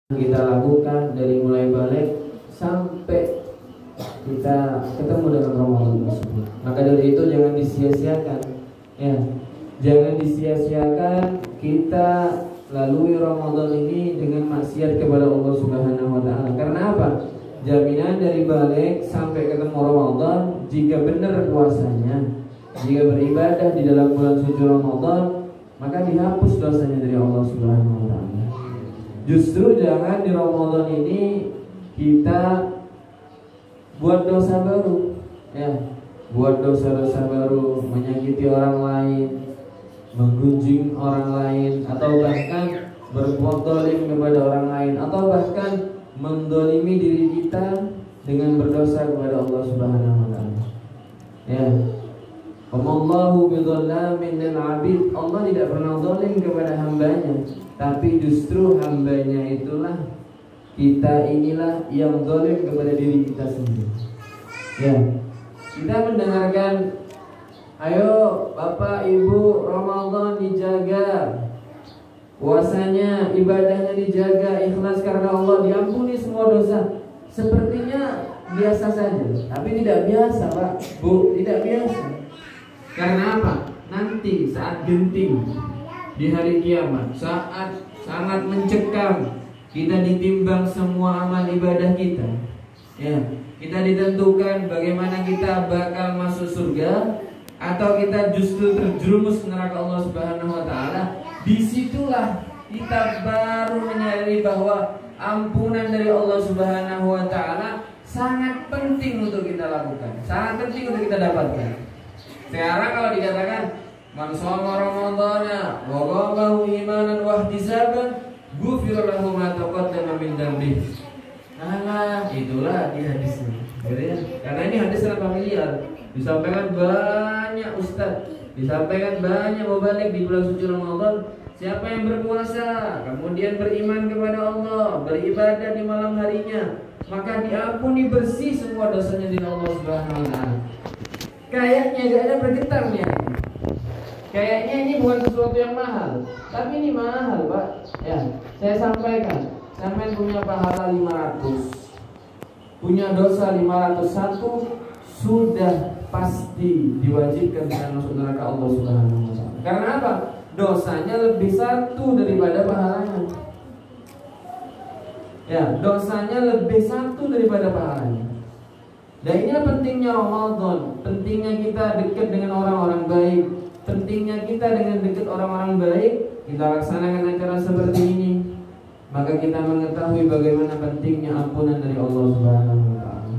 kita lakukan dari mulai balik sampai kita ketemu dengan Ramadan tersebut. Maka dari itu jangan disia-siakan, ya, jangan disia-siakan kita lalui Ramadan ini dengan maksiat kepada Allah Subhanahu Wa Taala. Karena apa? Jaminan dari balik sampai ketemu Ramadan, jika benar puasanya, jika beribadah di dalam bulan suci Ramadan, maka dihapus dosanya dari Allah Subhanahu Wa Taala. Justru jangan di Ramadan ini kita buat dosa baru, ya, buat dosa-dosa baru, menyakiti orang lain, menggunjing orang lain, atau bahkan berbuat zalim kepada orang lain, atau bahkan mendolimi diri kita dengan berdosa kepada Allah Subhanahu Wa Taala. Ya, Allahu bidzallamin lil 'abid. Allah tidak pernah zalim kepada hambanya, tapi justru hambanya itulah, kita inilah yang zalim kepada diri kita sendiri. Ya, kita mendengarkan, ayo Bapak Ibu, Ramadan dijaga, puasanya, ibadahnya dijaga, ikhlas karena Allah, diampuni semua dosa. Sepertinya biasa saja, tapi tidak biasa, Pak, Bu, tidak biasa. Karena apa? Nanti saat genting di hari kiamat, saat sangat mencekam, kita ditimbang semua amal ibadah kita. Ya, kita ditentukan bagaimana kita bakal masuk surga atau kita justru terjerumus neraka Allah Subhanahu Wa Taala. Disitulah kita baru menyadari bahwa ampunan dari Allah Subhanahu Wa Taala sangat penting untuk kita lakukan, sangat penting untuk kita dapatkan. Sekarang kalau dikatakan man shoma ramadhana wa qamahu imanan wa ihtisaban ghufira lahu ma taqaddama min dhanbihi. Nah, itulah di hadisnya. Gitu ya. Karena ini hadis sangat familiar. Disampaikan banyak ustaz, disampaikan banyak mubalik di bulan suci Ramadan. Siapa yang berpuasa, kemudian beriman kepada Allah, beribadah di malam harinya, maka diampuni bersih semua dosanya di Allah Subhanahu Wa Taala. Kayaknya gak ada bergetarnya. Kayaknya ini bukan sesuatu yang mahal, tapi ini mahal, Pak. Ya, saya sampaikan, sampai punya pahala 500, punya dosa 501, sudah pasti diwajibkan dengan masuk neraka Allah Subhanahu Wa Taala. Karena apa? Dosanya lebih satu daripada pahalanya. Ya, dosanya lebih satu daripada pahalanya. Dan ini pentingnya Ramadan, pentingnya kita dekat dengan orang-orang baik, pentingnya kita dengan dekat orang-orang baik, kita laksanakan acara seperti ini, maka kita mengetahui bagaimana pentingnya ampunan dari Allah Subhanahu Wa Taala.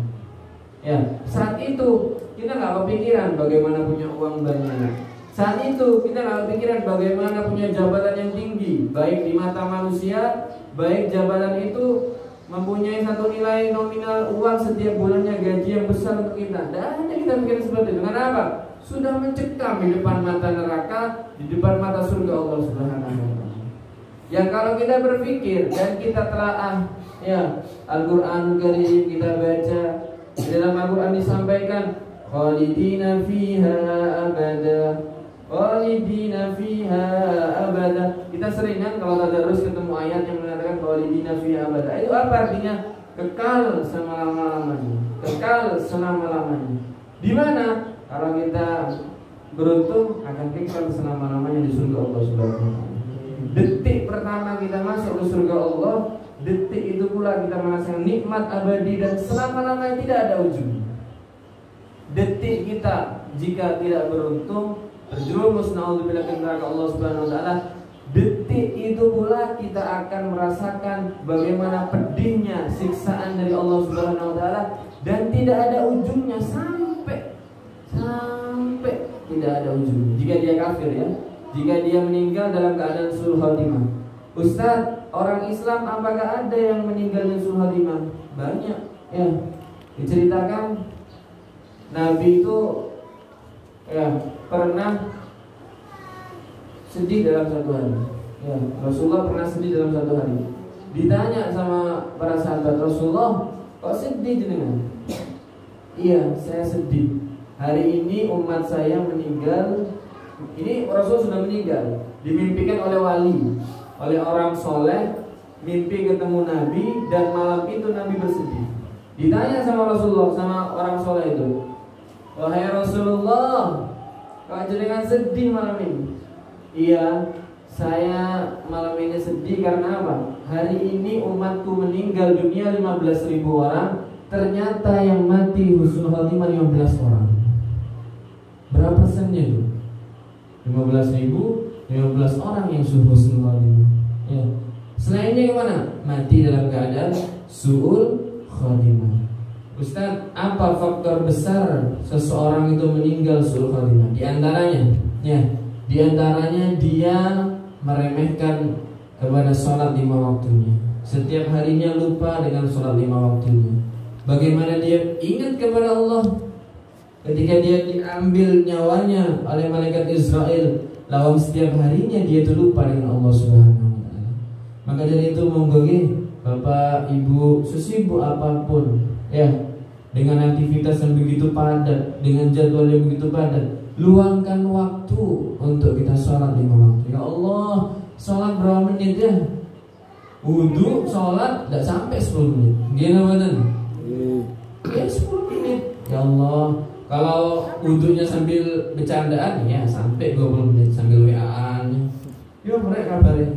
Ya, saat itu kita nggak kepikiran bagaimana punya uang banyak. Saat itu kita nggak kepikiran bagaimana punya jabatan yang tinggi, baik di mata manusia, baik jabatan itu mempunyai satu nilai nominal uang setiap bulannya, gaji yang besar untuk kita. Dan kita mikir seperti itu. Kenapa? Sudah mencekam di depan mata neraka, di depan mata surga Allah Subhanahu Wa Taala. Yang kalau kita berpikir dan kita telaah, ya, Al-Qur'an Karim kita baca, di dalam Al-Qur'an disampaikan khalidina fiha abada, khalidina fiha abada. Kita sering kan kalau tadarus ketemu ayat yang mengatakan khalidina fiha abada. Itu apa artinya? Kekal selama-lamanya. Kekal selama-lamanya. Di mana? Kalau kita beruntung akan kekal selama-lamanya di surga Allah Subhanahu Wa Taala. Detik pertama kita masuk ke surga Allah, detik itu pula kita merasakan nikmat abadi dan selama-lamanya tidak ada ujungnya. Detik kita jika tidak beruntung terjerumus naudzubillah ke neraka Allah Subhanahu Wa Taala, detik itu pula kita akan merasakan bagaimana pedihnya siksaan dari Allah Subhanahu Wa Taala dan tidak ada ujungnya sampai tidak ada ujungnya. Jika dia kafir, ya, jika dia meninggal dalam keadaan sulh khatimah. Ustaz, orang Islam apakah ada yang meninggal dengan sulh khatimah? Banyak, ya. Diceritakan Nabi itu, ya, pernah sedih dalam satu hari. Ya, Rasulullah pernah sedih dalam satu hari. Ditanya sama para sahabat, Rasulullah, kok sedih jenengan? Iya, saya sedih. Hari ini umat saya meninggal. Ini Rasul sudah meninggal, dimimpikan oleh wali, oleh orang soleh mimpi ketemu Nabi dan malam itu Nabi bersedih. Ditanya sama Rasulullah, sama orang soleh itu, wahai Rasulullah, kau jenengan sedih malam ini? Iya, saya malam ini sedih karena apa? Hari ini umatku meninggal dunia 15.000 orang, ternyata yang mati husnul khotimah 15 orang. Berapa persennya itu? 15.000, 15 orang yang husnul khotimah. Ya. Selainnya gimana? Mati dalam keadaan su'ul khotimah. Ustaz, apa faktor besar seseorang itu meninggal su'ul khotimah? Di antaranya, ya, di antaranya dia meremehkan kepada sholat 5 waktunya. Setiap harinya lupa dengan sholat 5 waktunya. Bagaimana dia ingat kepada Allah ketika dia diambil nyawanya oleh malaikat Israel, lawan setiap harinya dia itu lupa dengan Allah Subhanahu wa ta'ala. Maka dari itu monggo Bapak, Ibu, sesibuk apapun, ya, dengan aktivitas yang begitu padat, dengan jadwal yang begitu padat, luangkan waktu untuk kita sholat 5 waktu. Ya Allah, sholat berapa menit ya? Wudhu, sholat, tidak sampai 10 menit. Gimana badan? Ya 10 menit. Ya Allah, kalau wudhunya sambil bercandaan, ya sampai 20 menit sambil WA-an. Yo mereka kabarnya,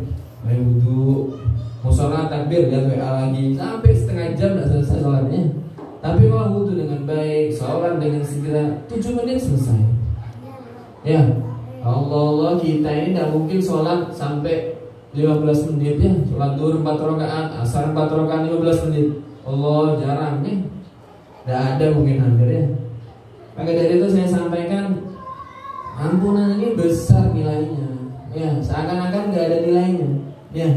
ayo wudhu, mau sholat takbir dan WA lagi, sampai setengah jam tidak selesai sholatnya. Tapi kalau wudhu dengan baik, sholat dengan segera, 7 menit selesai. Ya, Allah, kita ini tidak mungkin sholat sampai 15 menit ya. Sholat duhur 4 rakaat, asar 4 rakaat 15 menit. Allah, jarang nih. Tidak ada mungkin hampir ya. Maka dari itu saya sampaikan, ampunan ini besar nilainya. Ya, seakan-akan nggak ada nilainya. Ya.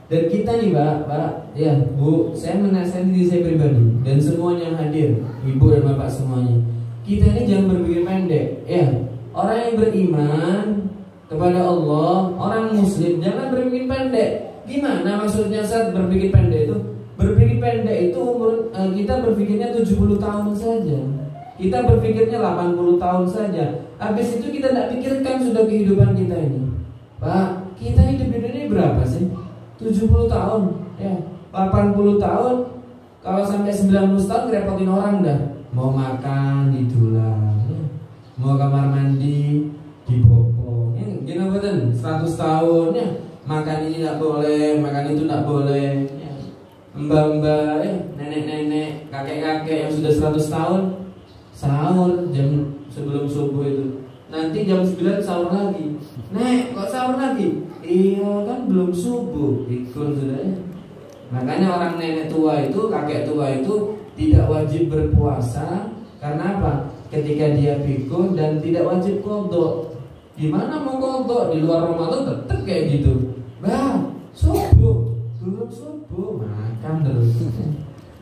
Dan kita nih Pak, ya Bu, saya menasihati diri saya pribadi dan semuanya yang hadir, Ibu dan Bapak semuanya. Kita ini jangan berpikir pendek, ya. Orang yang beriman kepada Allah, orang muslim, jangan berpikir pendek. Gimana maksudnya saat berpikir pendek itu? Berpikir pendek itu umur kita berpikirnya 70 tahun saja. Kita berpikirnya 80 tahun saja. Habis itu kita tidak pikirkan sudah kehidupan kita ini. Pak, kita hidup di dunia berapa sih? 70 tahun, ya, 80 tahun. Kalau sampai 90 tahun ngerepotin orang dah. Mau makan didulang, ya. Mau kamar mandi dibopong. Ya, gini betul. 100 tahun ya, makan ini tidak boleh, makan itu tidak boleh. Ya. Mbak-mbak, nenek-nenek, kakek-kakek yang sudah 100 tahun sahur jam sebelum subuh itu. Nanti jam 9 sahur lagi. Nek, kok sahur lagi? Iya kan belum subuh, pikun sudah ya. Makanya orang nenek tua itu, kakek tua itu tidak wajib berpuasa. Karena apa? Ketika dia pikun dan tidak wajib qadha. Gimana mau qadha di luar Ramadan tetap kayak gitu. Bah, subuh, belum subuh, makan terus.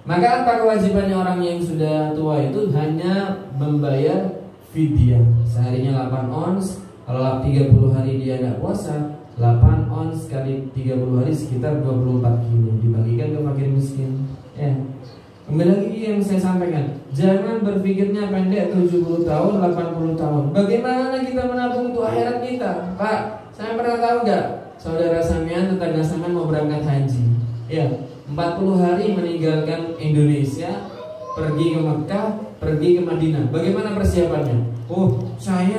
Maka apa kewajibannya orang yang sudah tua itu? Hanya membayar fidyah. Seharinya 8 ons. Kalau 30 hari dia nggak puasa, 8 ons kali 30 hari sekitar 24 kilo dibagikan ke fakir miskin. Ya. Kembali lagi yang saya sampaikan, jangan berpikirnya pendek 70 tahun, 80 tahun. Bagaimana kita menabung untuk akhirat kita? Pak, saya pernah tahu nggak? Saudara Samian, tetangga Samian mau berangkat haji. Ya, 40 hari meninggalkan Indonesia, pergi ke Mekah, pergi ke Madinah. Bagaimana persiapannya? Oh, saya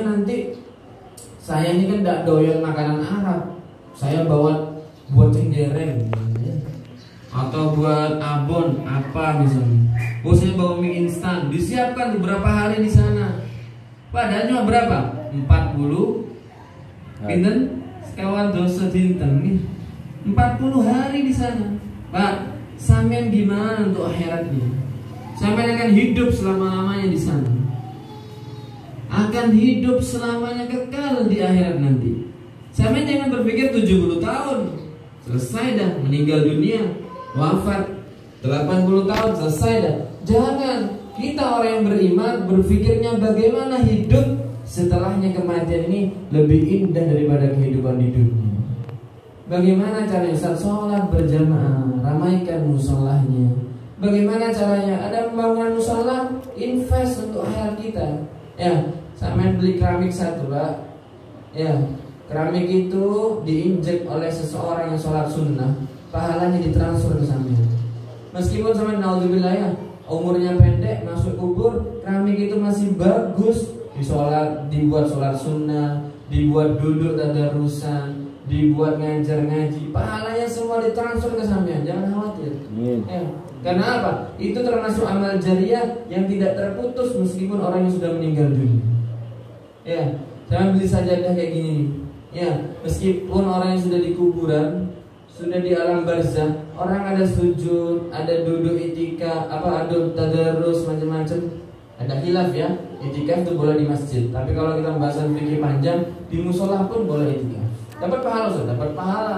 ini kan tidak doyan makanan Arab. Saya bawa buat cendereng atau buat abon apa misalnya. Oh, saya bawa mie instan, disiapkan beberapa hari di sana. Padahal cuma berapa? 40 pinten sekawan dosa dinten 40 hari di sana. Pak, sampean gimana untuk akhiratnya? Sampean akan hidup selama-lamanya di sana. Akan hidup selamanya kekal di akhirat nanti. Sampean jangan berpikir 70 tahun selesai dah meninggal dunia, wafat 80 tahun selesai dah. Jangan. Kita orang yang beriman berpikirnya bagaimana hidup setelahnya kematian ini lebih indah daripada kehidupan di dunia. Bagaimana caranya? Saat sholat berjamaah, ramaikan musolahnya. Bagaimana caranya? Ada pembangunan musola, invest untuk akhirat kita. Ya, sampai beli keramik satu, Pak. Ya, keramik itu diinjek oleh seseorang yang sholat sunnah. pahalanya ditransfer ke sampean. Meskipun sampean naudzubillah ya, umurnya pendek masuk kubur, keramik itu masih bagus, dibuat sholat sunnah, dibuat duduk tadarusan, dibuat ngajar ngaji, pahalanya semua ditransfer ke sampean, jangan khawatir. Ya. Karena apa? Itu termasuk amal jariah yang tidak terputus meskipun orang yang sudah meninggal dunia. Ya, jangan beli sajadah kayak gini nih. Ya, meskipun orang yang sudah di kuburan, sudah di alam barzah, orang ada sujud, ada duduk itikaf, ada tadarus macam-macam, ada khilaf ya. Itikaf itu boleh di masjid, tapi kalau kita pembahasan fikih panjang, di musola pun boleh itikaf. Dapat pahala, dapat pahala.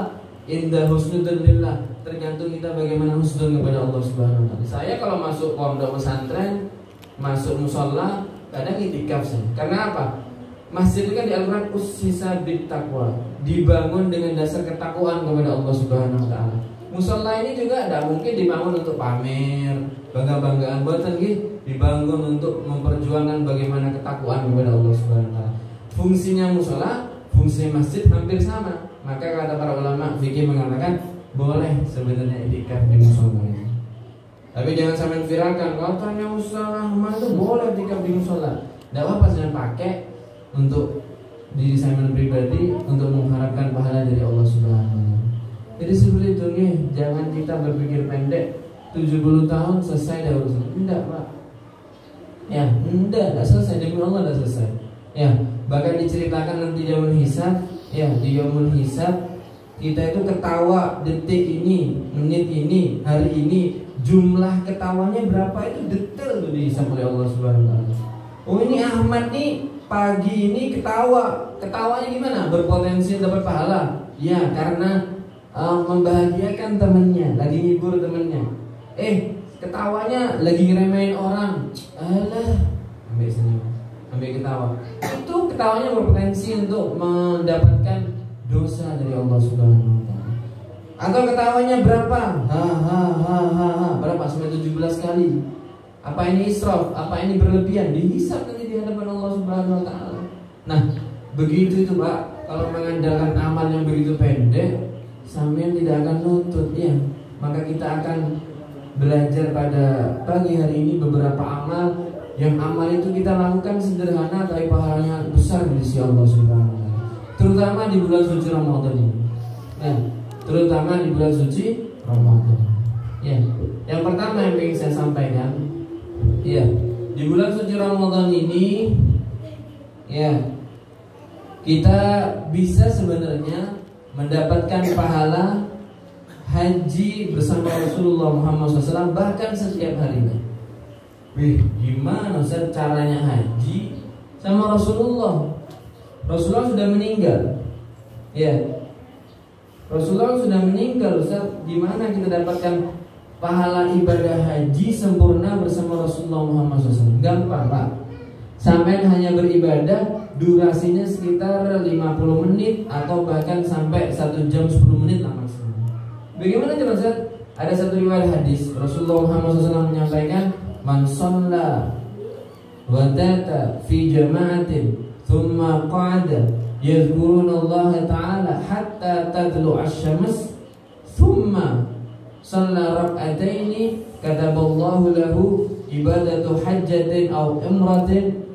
Indah husnudzonillah, tergantung kita bagaimana husnudon kepada Allah Subhanahu wa taala. Saya kalau masuk pondok pesantren, masuk musola, kadang itikaf sih. Karena apa? Masjid itu kan di Al-Qur'an ussisa bittaqwa, dibangun dengan dasar ketakwaan kepada Allah Subhanahu wa taala. Musola ini juga tidak mungkin dibangun untuk pamer, bangga-banggaan, boten nggih, dibangun untuk memperjuangkan bagaimana ketakwaan kepada Allah Subhanahu wa taala. Fungsinya musola, fungsi masjid hampir sama. Maka kata para ulama fikih mengatakan boleh sebenarnya itikaf di musola ini. Tapi jangan sampai viralkan, katanya musola itu boleh itikaf di musola. Tidak apa-apa, saya pakai untuk diri saya pribadi, untuk mengharapkan pahala dari Allah Subhanahu wa taala. Jadi seperti itu nih, jangan kita berpikir pendek. 70 tahun selesai dah urusan. Tidak, Pak. Ya, tidak selesai, demi Allah tidak selesai. Ya, bahkan diceritakan nanti yaumul hisab. Ya, di yaumul hisab kita itu ketawa detik ini, menit ini, hari ini, jumlah ketawanya berapa itu detail tuh dihisab oleh Allah Subhanahu wa taala. Oh, ini Ahmad nih pagi ini ketawa. Ketawanya gimana? Berpotensi dapat pahala. Ya, karena membahagiakan temannya, lagi hibur temannya. Ketawanya lagi ngeremehin orang. Alah, ambil senyum, ambil ketawa. Itu ketawanya berpotensi untuk mendapatkan dosa dari Allah Subhanahu wa taala. Atau ketawanya berapa? Berapa? Sampai 17 kali. Apa ini israf? Apa ini berlebihan? Dihisab nanti di hadapan Allah Subhanahu wa taala. Nah, begitu itu, Pak. Kalau mengandalkan amal yang begitu pendek, sampean tidak akan nutut ya. Maka kita akan belajar pada pagi hari ini beberapa amal yang amal itu kita lakukan sederhana tapi pahalanya besar di sisi Allah Subhanahu wa taala. Terutama di bulan suci Ramadan ini. Ya, terutama di bulan suci Ramadan. Ya, yang pertama yang ingin saya sampaikan, ya, di bulan suci Ramadan ini, ya, kita bisa sebenarnya mendapatkan pahala haji bersama Rasulullah Muhammad SAW bahkan setiap harinya. Gimana Ustaz caranya haji sama Rasulullah? Rasulullah sudah meninggal. Ya, Rasulullah sudah meninggal, Ustaz. Gimana kita dapatkan pahala ibadah haji sempurna bersama Rasulullah Muhammad SAW? Gampang, Pak. Sampai hanya beribadah, durasinya sekitar 50 menit atau bahkan sampai 1 jam 10 menit lah maksimal. Bagaimana coba Ustaz? Ada satu riwayat hadis Rasulullah Muhammad SAW menyampaikan, man shalla wadata fi jama'atin thumma qa'ada yadhkuruna Allah ta'ala hatta tadlu asy-syams thumma shalla rak'ataini kataballahu lahu ibadatu hajjatin aw umratin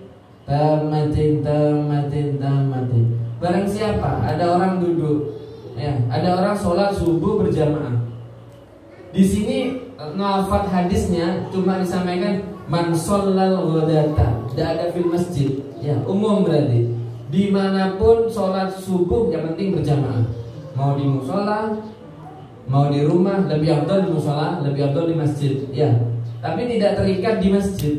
tamatin. Barang siapa ada orang duduk, ya, ada orang sholat subuh berjamaah. Di sini nafat hadisnya cuma disampaikan man shallal ghadata, tidak ada fil masjid, ya, umum berarti dimanapun sholat subuh yang penting berjamaah. Mau di musola, mau di rumah, lebih afdal di musola, lebih afdal di masjid, ya. Tapi tidak terikat di masjid.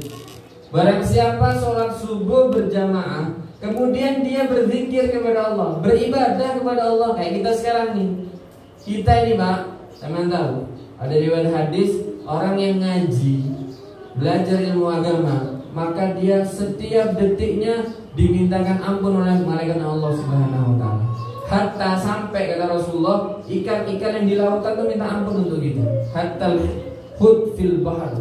Barang siapa sholat subuh berjamaah, kemudian dia berzikir kepada Allah, beribadah kepada Allah, kayak kita sekarang nih. Kita ini, Pak, teman tahu, ada riwayat hadis orang yang ngaji, belajar ilmu agama, maka dia setiap detiknya dimintakan ampun oleh malaikat Allah Subhanahu wa taala. Hatta sampai kata Rasulullah, ikan-ikan yang di lautan itu minta ampun untuk kita. Hatta hud fil bahr.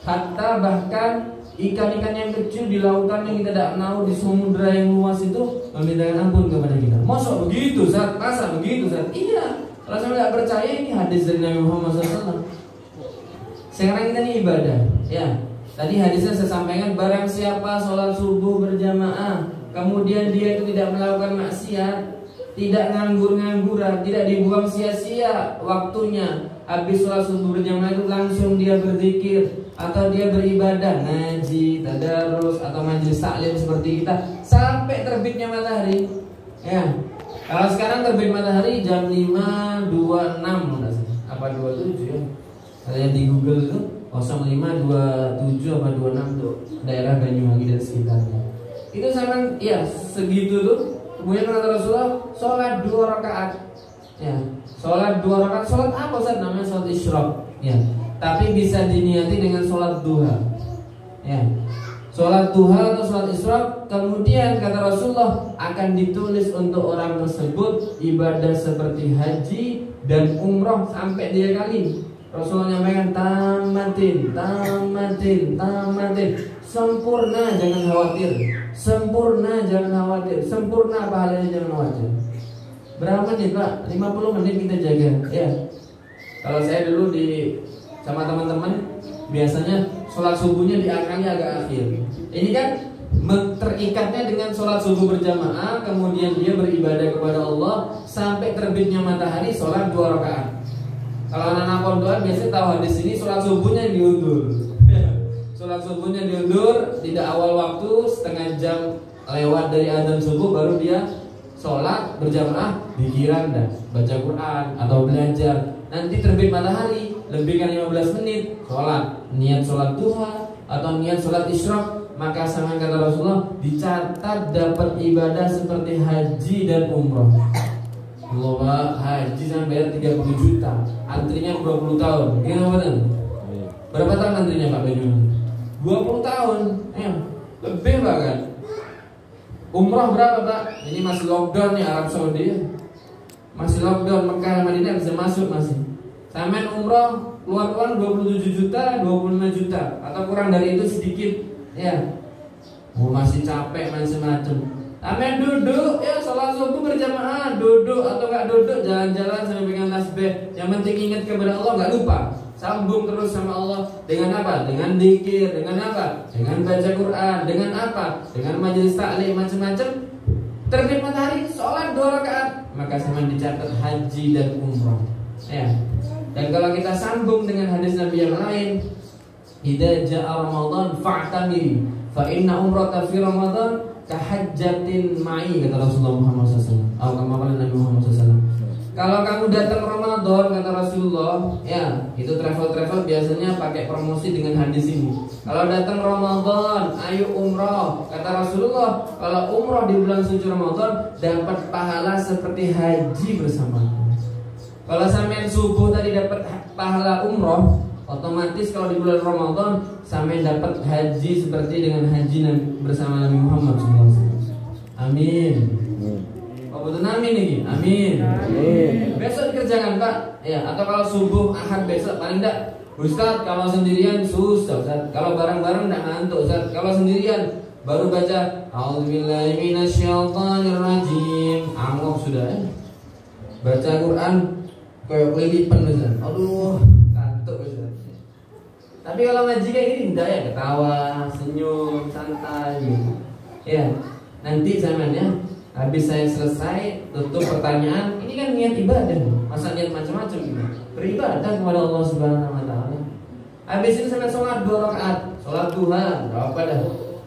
Hatta bahkan ikan-ikan yang kecil di lautan yang kita tidak tahu, di samudra yang luas itu memintakan ampun kepada kita. Masa begitu, Ustaz? Masa begitu, Ustaz? Iya. Kalau saya tidak percaya, ini hadis dari Nabi Muhammad SAW. Sekarang kita ini ibadah, ya. Tadi hadisnya saya sampaikan, barang siapa sholat subuh berjamaah, kemudian dia itu tidak melakukan maksiat, tidak nganggur-ngangguran, tidak dibuang sia-sia waktunya. Habis sholat subuh berjamaah itu langsung dia berzikir atau dia beribadah, ngaji, tadarus atau majelis taklim seperti kita sampai terbitnya matahari. Ya. Kalau sekarang terbit matahari jam 5.26 apa 27 ya? Katanya di Google itu 0527 apa 26 tuh daerah Banyuwangi dan sekitarnya. Itu sama ya segitu tuh. Kemudian kata Rasulullah, sholat 2 rakaat. Ya, sholat 2 rakaat. Sholat apa Ustaz? Namanya sholat isyraq. Ya, tapi bisa diniati dengan sholat duha. Ya, sholat duha atau sholat isyraq. Kemudian kata Rasulullah akan ditulis untuk orang tersebut ibadah seperti haji dan umroh sampai 3 kali. Rasulullah nyampaikan tamatin, sempurna, jangan khawatir. Sempurna, jangan khawatir. Sempurna pahalanya, jangan khawatir. Berapa menit Pak? 50 menit kita jaga. Ya. Kalau saya dulu sama teman-teman biasanya sholat subuhnya diakali agak akhir. Ini kan terikatnya dengan sholat subuh berjamaah, kemudian dia beribadah kepada Allah sampai terbitnya matahari, sholat 2 rakaat. Kalau anak-anak pondokan biasanya tahu hadis ini, sholat subuhnya diundur. Sholat subuhnya diundur, tidak awal waktu, setengah jam lewat dari azan subuh baru dia sholat berjamaah, dikira dah baca Quran atau belajar. Nanti terbit matahari, lebihkan 15 menit, sholat, niat sholat duha atau niat sholat isyraq, maka sama kata Rasulullah dicatat dapat ibadah seperti haji dan umroh. Allah, haji sampai bayar 30 juta, antrinya 20 tahun. Gimana? Berapa tahun antrinya Pak Banyuwangi? 20 tahun, lebih bahkan. Umrah berapa Pak? Ini masih lockdown nih Arab Saudi. Masih lockdown, Mekah Madinah bisa masuk masih. Sampai umrah keluar uang 27 juta, 25 juta atau kurang dari itu sedikit, ya. Masih capek macam-macam. Amin duduk ya sholat subuh berjamaah, duduk atau nggak duduk, jalan-jalan sambil pegang tasbih. Yang penting ingat kepada Allah, nggak lupa. Sambung terus sama Allah dengan apa? Dengan dzikir, dengan apa? Dengan baca Quran, dengan apa? Dengan majelis taklim macam-macam. Terbit matahari, sholat 2 rakaat, maka sama dicatat haji dan umroh. Ya. Dan kalau kita sambung dengan hadis Nabi yang lain, idza jaa Ramadan fa'tamiri, fa inna umrata fi Ramadan kahajjatin ma'i, kata Rasulullah Muhammad SAW. Nabi Muhammad SAW. Kalau kamu datang Ramadan, kata Rasulullah, ya itu travel biasanya pakai promosi dengan hadis ini. Kalau datang Ramadan, ayo umroh, kata Rasulullah. Kalau umroh di bulan suci Ramadan dapat pahala seperti haji bersamaku. Kalau sampean subuh tadi dapat pahala umroh, otomatis kalau di bulan Ramadan sampai dapat haji seperti dengan haji bersama Nabi Muhammad SAW. Amin. Oh betul amin nih. Amin. Besok dikerjakan Pak. Ya, atau kalau subuh Ahad besok paling enggak Ustaz kalau sendirian susah Ustaz. Kalau bareng-bareng enggak ngantuk Ustaz. Kalau sendirian baru baca A'udzubillahi minasyaitonirrajim. Angok sudah ya. Baca Quran kayak kelilipan Ustaz. Aduh, ngantuk Ustaz. Tapi kalau ngaji kayak gini enggak ya, ketawa, senyum, santai gitu. Ya, nanti zamannya habis saya selesai tutup pertanyaan. Ini kan niat ibadah, masa niat macam-macam gitu. Beribadah kepada Allah Subhanahu wa taala. Habis itu sampai sholat 2 rakaat, sholat duha, berapa dah?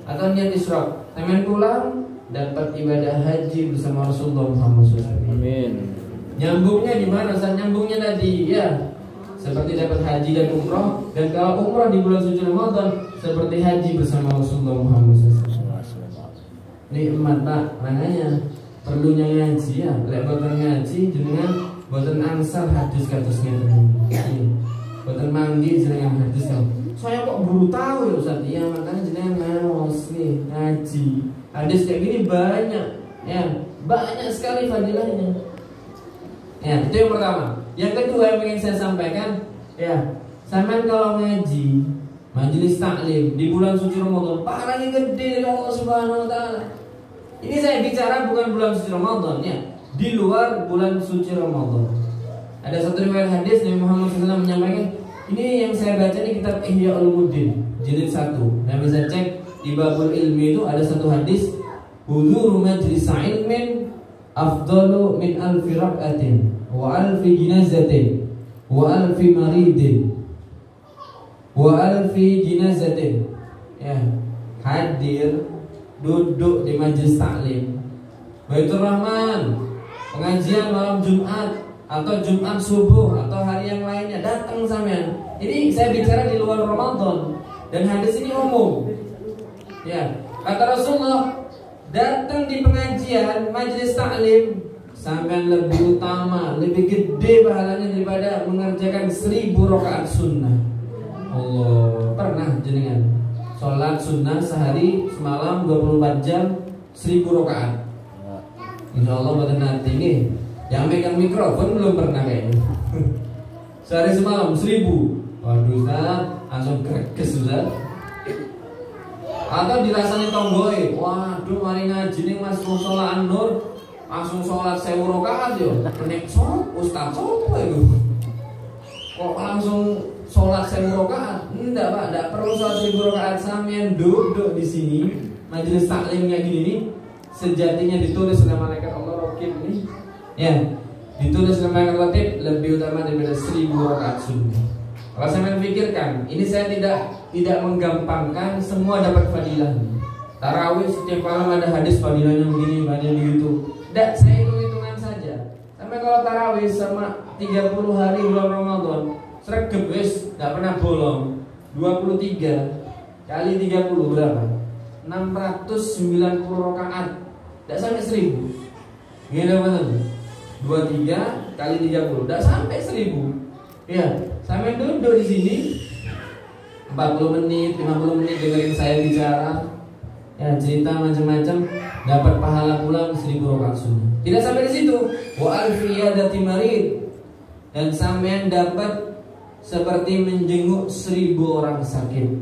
Atau niat isyraq. Sampai pulang dapat ibadah haji bersama Rasulullah Muhammad SAW. Amin. Nyambungnya di mana? Nyambungnya tadi ya. Seperti dapat haji dan umroh. Dan kalau umroh di bulan suci Ramadan seperti haji bersama Rasulullah Muhammad SAW. Nikmat Pak, makanya perlunya ngaji ya. Lek boten ngaji jenengan boten angsal hadis kados ngeten. Boten manggi jenengan hadis kan. Saya kok baru tahu ya Ustaz. Iya, makanya jenengan ngaos nih ngaji. Hadis kayak gini banyak ya. Banyak sekali fadilahnya. Ya, itu yang pertama. Yang kedua yang ingin saya sampaikan, ya, sampean kalau ngaji, majelis taklim di bulan suci Ramadan, pahalanya gede dari Allah Subhanahu wa taala. Ini saya bicara bukan bulan suci Ramadan ya, di luar bulan suci Ramadan. Ada satu riwayat hadis Nabi Muhammad SAW menyampaikan, ini yang saya baca ini kitab Ihya Ulumuddin jilid 1. Nah bisa cek di babul ilmi itu ada satu hadis, huduru majlis ilmin afdalu min alfi rak'atin wa alfi jinazatin wa alfi maridin wa alfi jinazatin. Ya, hadir duduk di majlis taklim Baitur Rahman, pengajian malam Jumat atau Jumat subuh atau hari yang lainnya, datang sampean. Ini saya bicara di luar Ramadan dan hadis ini umum. Ya, kata Rasulullah, datang di pengajian majelis taklim sampean lebih utama, lebih gede pahalanya daripada mengerjakan 1000 rakaat sunnah. Allah, pernah jenengan sholat sunnah sehari semalam 24 jam 1000 rakaat? Insya Allah pada nanti nih. Yang megang mikrofon belum pernah kayaknya. Sehari semalam 1000. Waduh Ustaz, langsung greges Ustaz. Atau dirasanya tonggoy, waduh mari ngaji nih mas sholat an-nur, langsung sholat 1000 rakaat yo. Nek sop Ustaz sopo itu? Kok langsung sholat 1000 rakaat? Enggak Pak, enggak perlu sholat 1000 rakaat. Sampean duduk di sini majelis taklim kayak gini nih, sejatinya ditulis oleh malaikat Allah Raqib nih. Ya, ditulis oleh malaikat Raqib lebih utama daripada 1000 rakaat sunnah. Kalau saya pikirkan, ini saya tidak menggampangkan, semua dapat fadilah. Tarawih setiap malam ada hadis fadilahnya begini, fadilahnya begitu. Tidak, saya hitung-hitungan saja. Sampai kalau tarawih sama 30 hari bulan Ramadan, sregep wis, tidak pernah bolong. 23 kali 30 berapa? 690 rakaat. Tidak sampai 1000. Gila betul. 23 kali 30, tidak sampai 1000. Ya, sampai duduk di sini 40 menit, 50 menit dengerin saya bicara, ya cerita macam-macam, dapat pahala pula 1000 rakaat sunnah. Tidak sampai di situ, wa alfiyadati marid, dan sampean dapat seperti menjenguk 1000 orang sakit.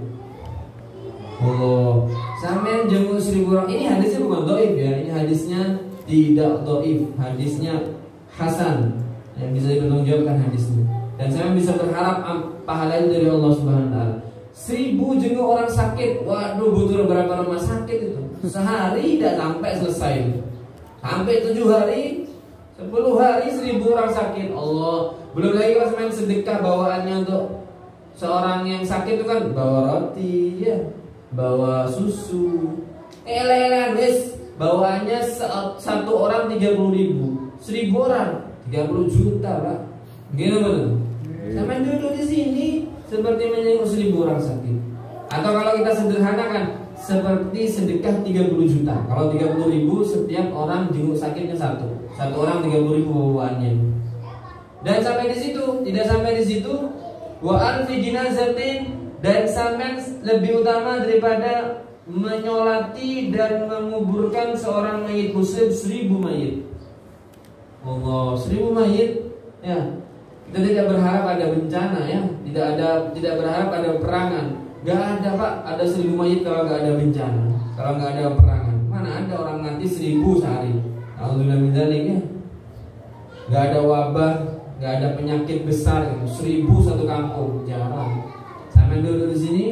Oh, sampean jenguk 1000 orang. Ini hadisnya bukan dhaif ya, ini hadisnya tidak dhaif, hadisnya hasan, yang bisa dipertanggungjawabkan hadisnya. Dan saya bisa berharap pahala itu dari Allah Subhanahu wa taala. 1000 jenguk orang sakit. Waduh, butuh berapa rumah sakit itu? Sehari tidak sampai selesai. Sampai 7 hari, 10 hari 1000 orang sakit. Allah, belum lagi kalau main sedekah bawaannya untuk seorang yang sakit itu kan bawa roti, ya, bawa susu. Elelan wis, bawaannya satu orang 30.000, 1000 orang 30 juta, Pak. Gimana betul? Sampai duduk di sini seperti menjenguk 1000 orang sakit. Atau kalau kita sederhanakan, seperti sedekah 30 juta. Kalau 30.000 setiap orang jenguk sakitnya satu orang 30.000 bawaannya. Dan sampai di situ, tidak sampai di situ, wa alfi jinazatin, dan sampai lebih utama daripada menyolati dan menguburkan seorang mayit muslim 1000 mayit. Allah, 1000 mayit, ya. Kita tidak berharap ada bencana, ya, tidak berharap ada peperangan. Gak ada Pak, ada 1000 mayit kalau gak ada bencana, kalau gak ada peperangan. Mana ada orang mati 1000 sehari? Alhamdulillah min dzalik, ya. Gak ada wabah, gak ada penyakit besar, 1000 satu kampung, jarang. Sampai dulu di sini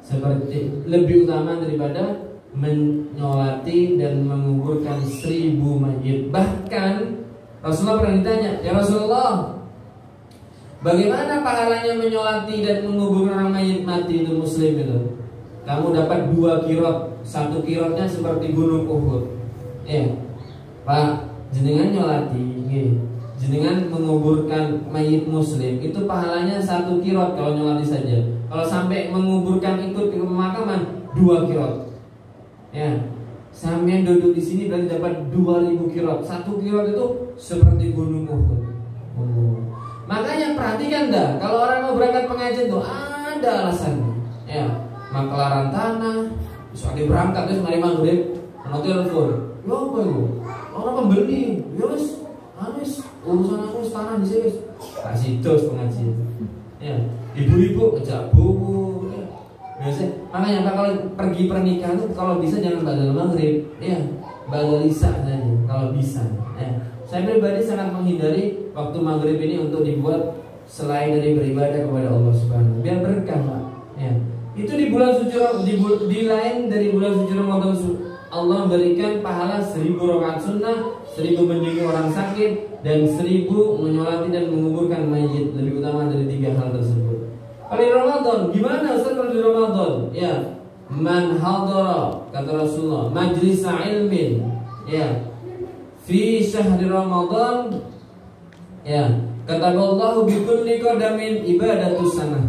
seperti lebih utama daripada menyolati dan menguburkan 1000 mayit. Bahkan Rasulullah pernah ditanya, ya Rasulullah, bagaimana pahalanya menyolati dan menguburkan orang mayit mati itu muslim itu? Kamu dapat 2 kirot, 1 kirotnya seperti gunung Uhud. Ya, Pak, jenengan nyolati, jenengan menguburkan mayit muslim itu pahalanya 1 kirot kalau nyolati saja. Kalau sampai menguburkan ikut ke pemakaman 2 kirot. Ya, sampai duduk di sini berarti dapat 2000 kirot. 1 kirot itu seperti gunung Uhud. Makanya perhatikan dah, kalau orang mau berangkat pengajian tuh ada alasannya. Ya, maklaran tanah, misalnya berangkat terus mari maghrib, nanti telepon, ya apa itu? Orang pembeli, ya wis, urusan aku tanah di sini, kasih dos pengajian. Ya, ibu-ibu ngejak buku. Ya. Biasanya, makanya kalau pergi pernikahan tuh kalau bisa jangan badal maghrib, ya, badal isya saja kalau bisa. Ya. Saya pribadi sangat menghindari waktu maghrib ini untuk dibuat selain dari beribadah kepada Allah Subhanahu. Biar berkah, Pak. Ya. Itu di bulan suci, di lain dari bulan suci Ramadan, Allah memberikan pahala 1000 rakaat sunnah, 1000 mendingi orang sakit, dan 1000 menyolati dan menguburkan mayit. Lebih utama dari 3 hal tersebut. Kalau di Ramadan, gimana Ustaz kalau di Ramadan? Ya, man hadara, kata Rasulullah, majlisa ilmin, ya, fi syahri Ramadan, ya, kata Allah bikulli qadamin ibadatus sanah.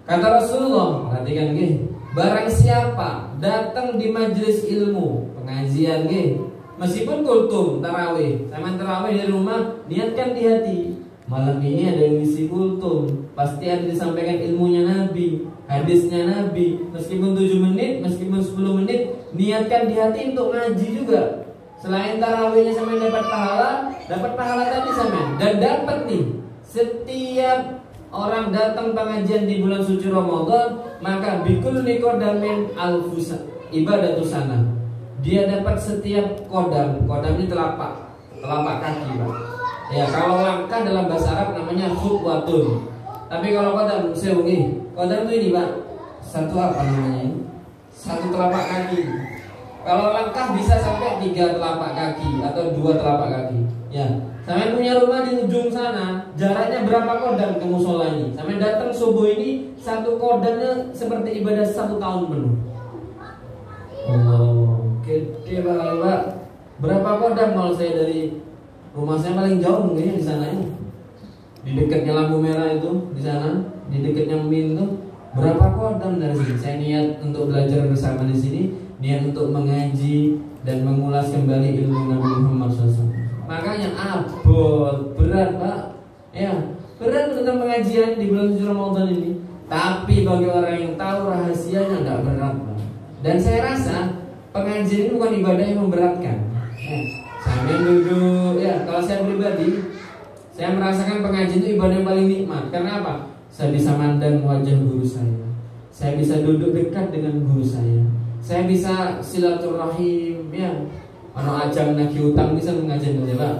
Kata Rasulullah, perhatikan nggih, barang siapa datang di majelis ilmu, pengajian nggih, meskipun kultum tarawih, sama tarawih di rumah, niatkan di hati. Malam ini ada yang ngisi kultum, pasti ada disampaikan ilmunya Nabi, hadisnya Nabi, meskipun 7 menit, meskipun 10 menit, niatkan di hati untuk ngaji juga. Selain tarawihnya sama dapat pahala tadi sama, dan dapat nih setiap orang datang pengajian di bulan suci Ramadan, maka bikul nikodamin alfusa ibadatus sana. Dia dapat setiap kodam ini telapak kaki, Pak. Ya, kalau langkah dalam bahasa Arab namanya khutwatun. Tapi kalau kodam kodam itu ini, Pak. Satu apa namanya? Satu telapak kaki. Kalau langkah bisa sampai 3 telapak kaki atau 2 telapak kaki. Ya. Sampai punya rumah di ujung sana, jaraknya berapa kodam ke musola ini? Sampai datang subuh ini, satu kodamnya seperti ibadah 1 tahun penuh. Oh, gede banget, Pak. Berapa kodam kalau saya dari rumah saya paling jauh mungkin di sana ini. Di dekatnya lampu merah itu, di sana, di dekatnya Min itu, berapa kodam dari sini? Saya niat untuk belajar bersama di sini, niat untuk mengaji dan mengulas kembali ilmu Nabi Muhammad SAW. Makanya abot, berat, Pak. Ya, berat tentang pengajian di bulan suci Ramadan ini. Tapi bagi orang yang tahu rahasianya nggak berat, Pak. Dan saya rasa pengajian ini bukan ibadah yang memberatkan. Sambil duduk, ya. Kalau saya pribadi, saya merasakan pengajian itu ibadah yang paling nikmat. Karena apa? Saya bisa mandang wajah guru saya bisa duduk dekat dengan guru saya bisa silaturahim, ya. Ano ajang nagi utang bisa mengajian aja, Pak.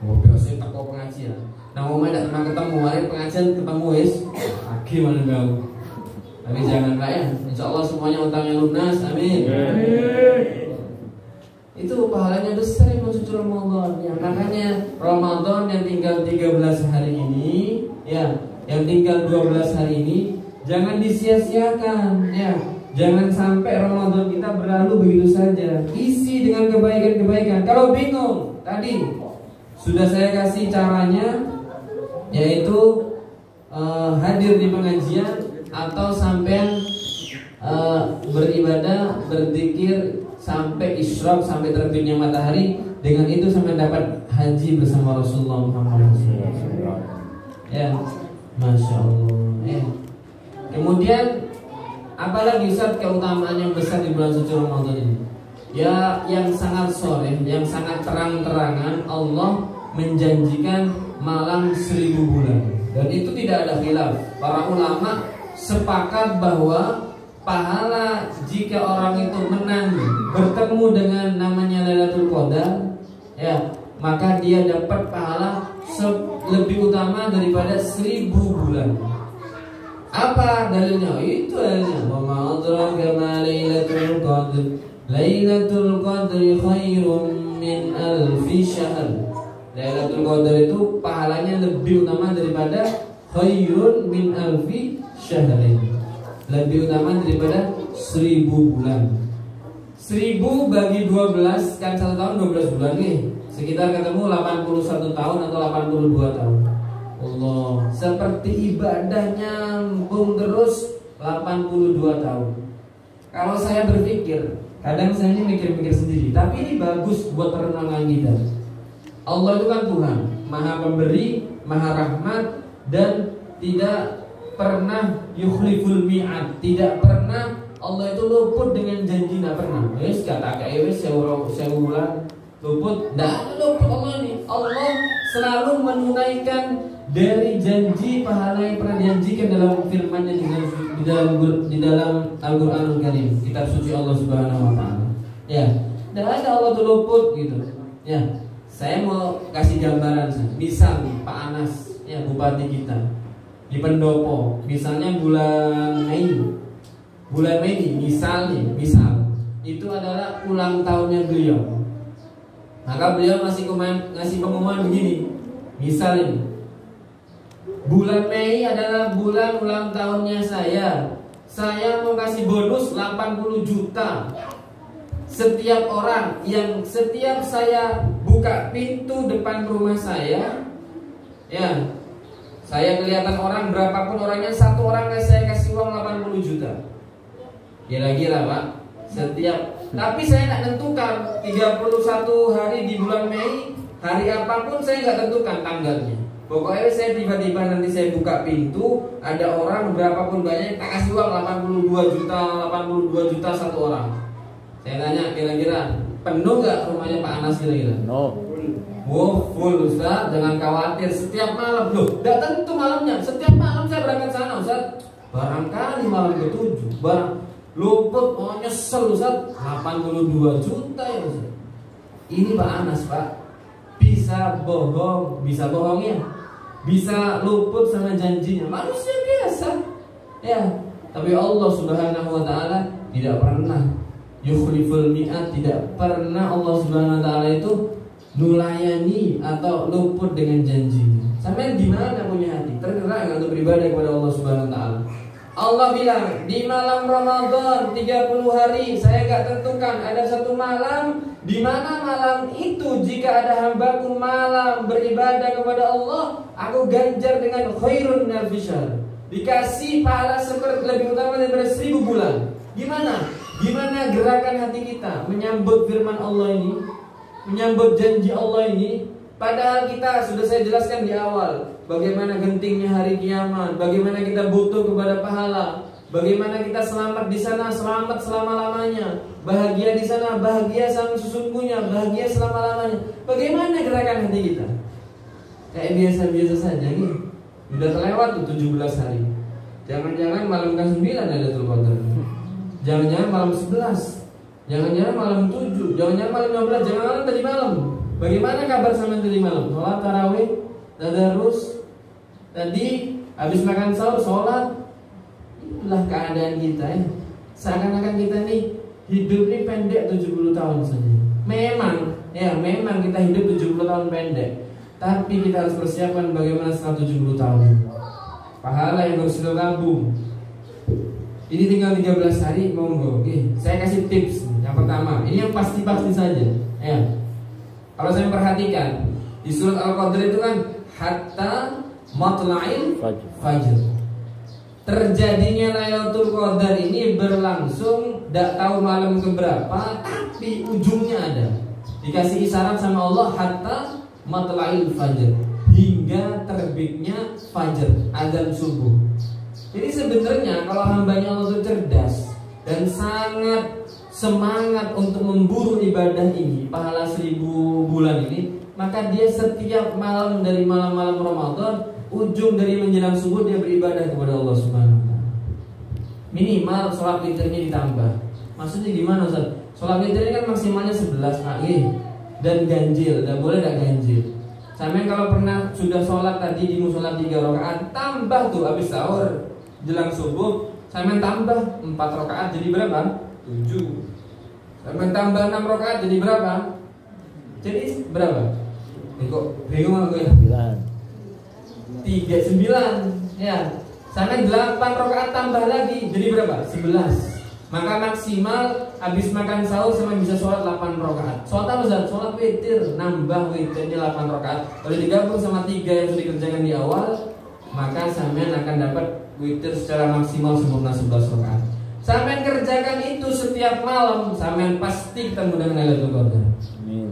Oh, biasa teko pengajian. Nah, mau tidak pernah ketemu, hari pengajian ketemu wis. Lagi mana kau? Tapi jangan, Pak, ya. Insya Allah semuanya utangnya lunas. Amin. Itu pahalanya besar yang suci Ramadan. Ya, makanya Ramadan yang tinggal 13 hari ini, ya, yang tinggal 12 hari ini jangan disia-siakan, ya. Jangan sampai Ramadan kita berlalu begitu saja. Isi dengan kebaikan-kebaikan. Kalau bingung, tadi sudah saya kasih caranya, yaitu hadir di pengajian atau sampai beribadah, berzikir sampai isyraq, sampai terbitnya matahari. Dengan itu sampai dapat haji bersama Rasulullah Muhammad SAW. Ya, Masya Allah. Kemudian apalagi Ustaz keutamaan yang besar di bulan suci Ramadan ini? Ya, yang sangat sore, yang sangat terang-terangan Allah menjanjikan malam 1000 bulan. Dan itu tidak ada khilaf. Para ulama sepakat bahwa pahala jika orang itu menang bertemu dengan namanya Lailatul Qadar, ya, maka dia dapat pahala lebih utama daripada 1000 bulan. Apa dalilnya? Itu dalilnya. Wa ma adraka ma Lailatul Qadr. Lailatul Qadri khairum min alfi syahr. Lailatul Qadar itu pahalanya lebih utama daripada khairun min alfi syahrin. Lebih utama daripada 1000 bulan. 1000 bagi 12 kan 1 tahun 12 bulan nih. Sekitar ketemu 81 tahun atau 82 tahun. Allah, seperti ibadah nyambung terus 82 tahun. Kalau saya berpikir, kadang saya ini mikir-mikir sendiri, tapi ini bagus buat perenungan kita. Allah itu kan Tuhan, Maha Pemberi, Maha Rahmat, dan tidak pernah yukhliful mi'ad. Tidak pernah Allah itu luput dengan janji, tidak pernah. Wes kata kayak wes saya ulang luput, tidak luput Allah ini. Allah selalu menunaikan dari janji pahala yang pernah dijanjikan dalam firman-Nya di dalam Al-Qur'anul Karim, kitab suci Allah Subhanahu wa taala. Ya, tidak ada Allah itu luput gitu. Ya. Saya mau kasih gambaran, misal nih Pak Anas, ya bupati kita di Pendopo, misalnya bulan Mei misal itu adalah ulang tahunnya beliau, maka beliau ngasih pengumuman begini, misal ini bulan Mei adalah bulan ulang tahunnya saya mau kasih bonus 80 juta setiap orang yang setiap saya buka pintu depan rumah saya, ya, saya kelihatan orang berapapun orangnya, satu orang saya kasih uang 80 juta. Kira-kira Pak, setiap, tapi saya tidak tentukan 31 hari di bulan Mei, hari apapun saya nggak tentukan tanggalnya. Pokoknya saya tiba-tiba nanti saya buka pintu, ada orang berapapun banyak, tak kasih uang 82 juta satu orang. Saya tanya, kira-kira penuh nggak rumahnya Pak Anas kira-kira? No. Wow, full Ustaz, jangan khawatir. Setiap malam, loh, nggak tentu malamnya. Setiap malam saya berangkat sana Ustaz. Barangkali malam ke-7, luput, oh nyesel Ustaz, 82 juta ya Ustaz. Ini Pak Anas Pak, bisa bohong ya, bisa luput sama janjinya, manusia biasa. Ya, tapi Allah Subhanahu Wa Taala tidak pernah yukhliful mi'at, tidak pernah Allah Subhanahu Wa Taala itu nulayani atau luput dengan janjinya. Sampai di mana punya hati tergerak nggak untuk beribadah kepada Allah Subhanahu Wa Taala? Allah bilang di malam Ramadan 30 hari saya nggak tentukan, ada satu malam di mana malam itu jika ada hambaku malam beribadah kepada Allah, aku ganjar dengan khairun minal fishr, dikasih pahala seperti lebih utama daripada 1000 bulan. Gimana gerakan hati kita menyambut firman Allah ini, menyambut janji Allah ini? Padahal kita sudah saya jelaskan di awal bagaimana gentingnya hari kiamat, bagaimana kita butuh kepada pahala, bagaimana kita selamat di sana, selamat selama-lamanya, bahagia di sana, bahagia sang sesungguhnya, bahagia selama-lamanya. Bagaimana gerakan hati kita? Kayak biasa-biasa saja nih. Udah terlewat tuh 17 hari. Jangan-jangan malam ke-9 Lailatul Qadar. Jangan-jangan malam 11, jangan-jangan malam 7, jangan-jangan malam 12, jangan-jangan tadi malam. Bagaimana kabar sama tadi malam? Sholat tarawih, tadarus, tadi habis makan sahur sholat. Itulah keadaan kita ya. Seakan-akan kita nih hidup ini pendek 70 tahun saja. Memang kita hidup 70 tahun pendek. Tapi kita harus persiapkan bagaimana setelah 70 tahun. Pahala yang harus kita tabung. Ini tinggal 13 hari, monggo. Oke, saya kasih tips. Yang pertama, ini yang pasti-pasti saja. Ya. Kalau saya perhatikan di surat Al-Qadr itu kan hatta matla'il fajr. Terjadinya Lailatul Qadar ini berlangsung tidak tahu malam keberapa, tapi ujungnya ada. Dikasih isyarat sama Allah hatta matla'il fajr, hingga terbitnya fajar, azan subuh. Jadi sebenarnya kalau hambanya Allah itu cerdas dan sangat semangat untuk memburu ibadah ini, pahala 1000 bulan ini, maka dia setiap malam dari malam-malam Ramadan, ujung dari menjelang subuh dia beribadah kepada Allah Subhanahu wa Ta'ala. Minimal sholat witirnya ditambah. Maksudnya gimana Ustaz? Sholat witir ini kan maksimalnya 11 dan ganjil, dan boleh tidak ganjil. Sampai kalau pernah sudah sholat tadi di musola 3 rakaat, tambah tuh habis sahur jelang subuh, sampai tambah 4 rakaat jadi berapa? 7. Sampai tambah 6 rakaat jadi berapa? Jadi berapa? Bingung aku ya? 9. Ya. Sampai 8 rakaat tambah lagi jadi berapa? 11. Maka maksimal habis makan sahur sampai bisa sholat 8 rakaat. Sholat apa Ustaz? Sholat witir, nambah witirnya 8 rakaat. Kalau digabung sama 3 yang sudah dikerjakan di awal, maka sampean akan dapat witir secara maksimal sempurna 11 rakaat. Sampean kerjakan itu setiap malam, sampean pasti ketemu dengan Lailatul Qadar. Amin.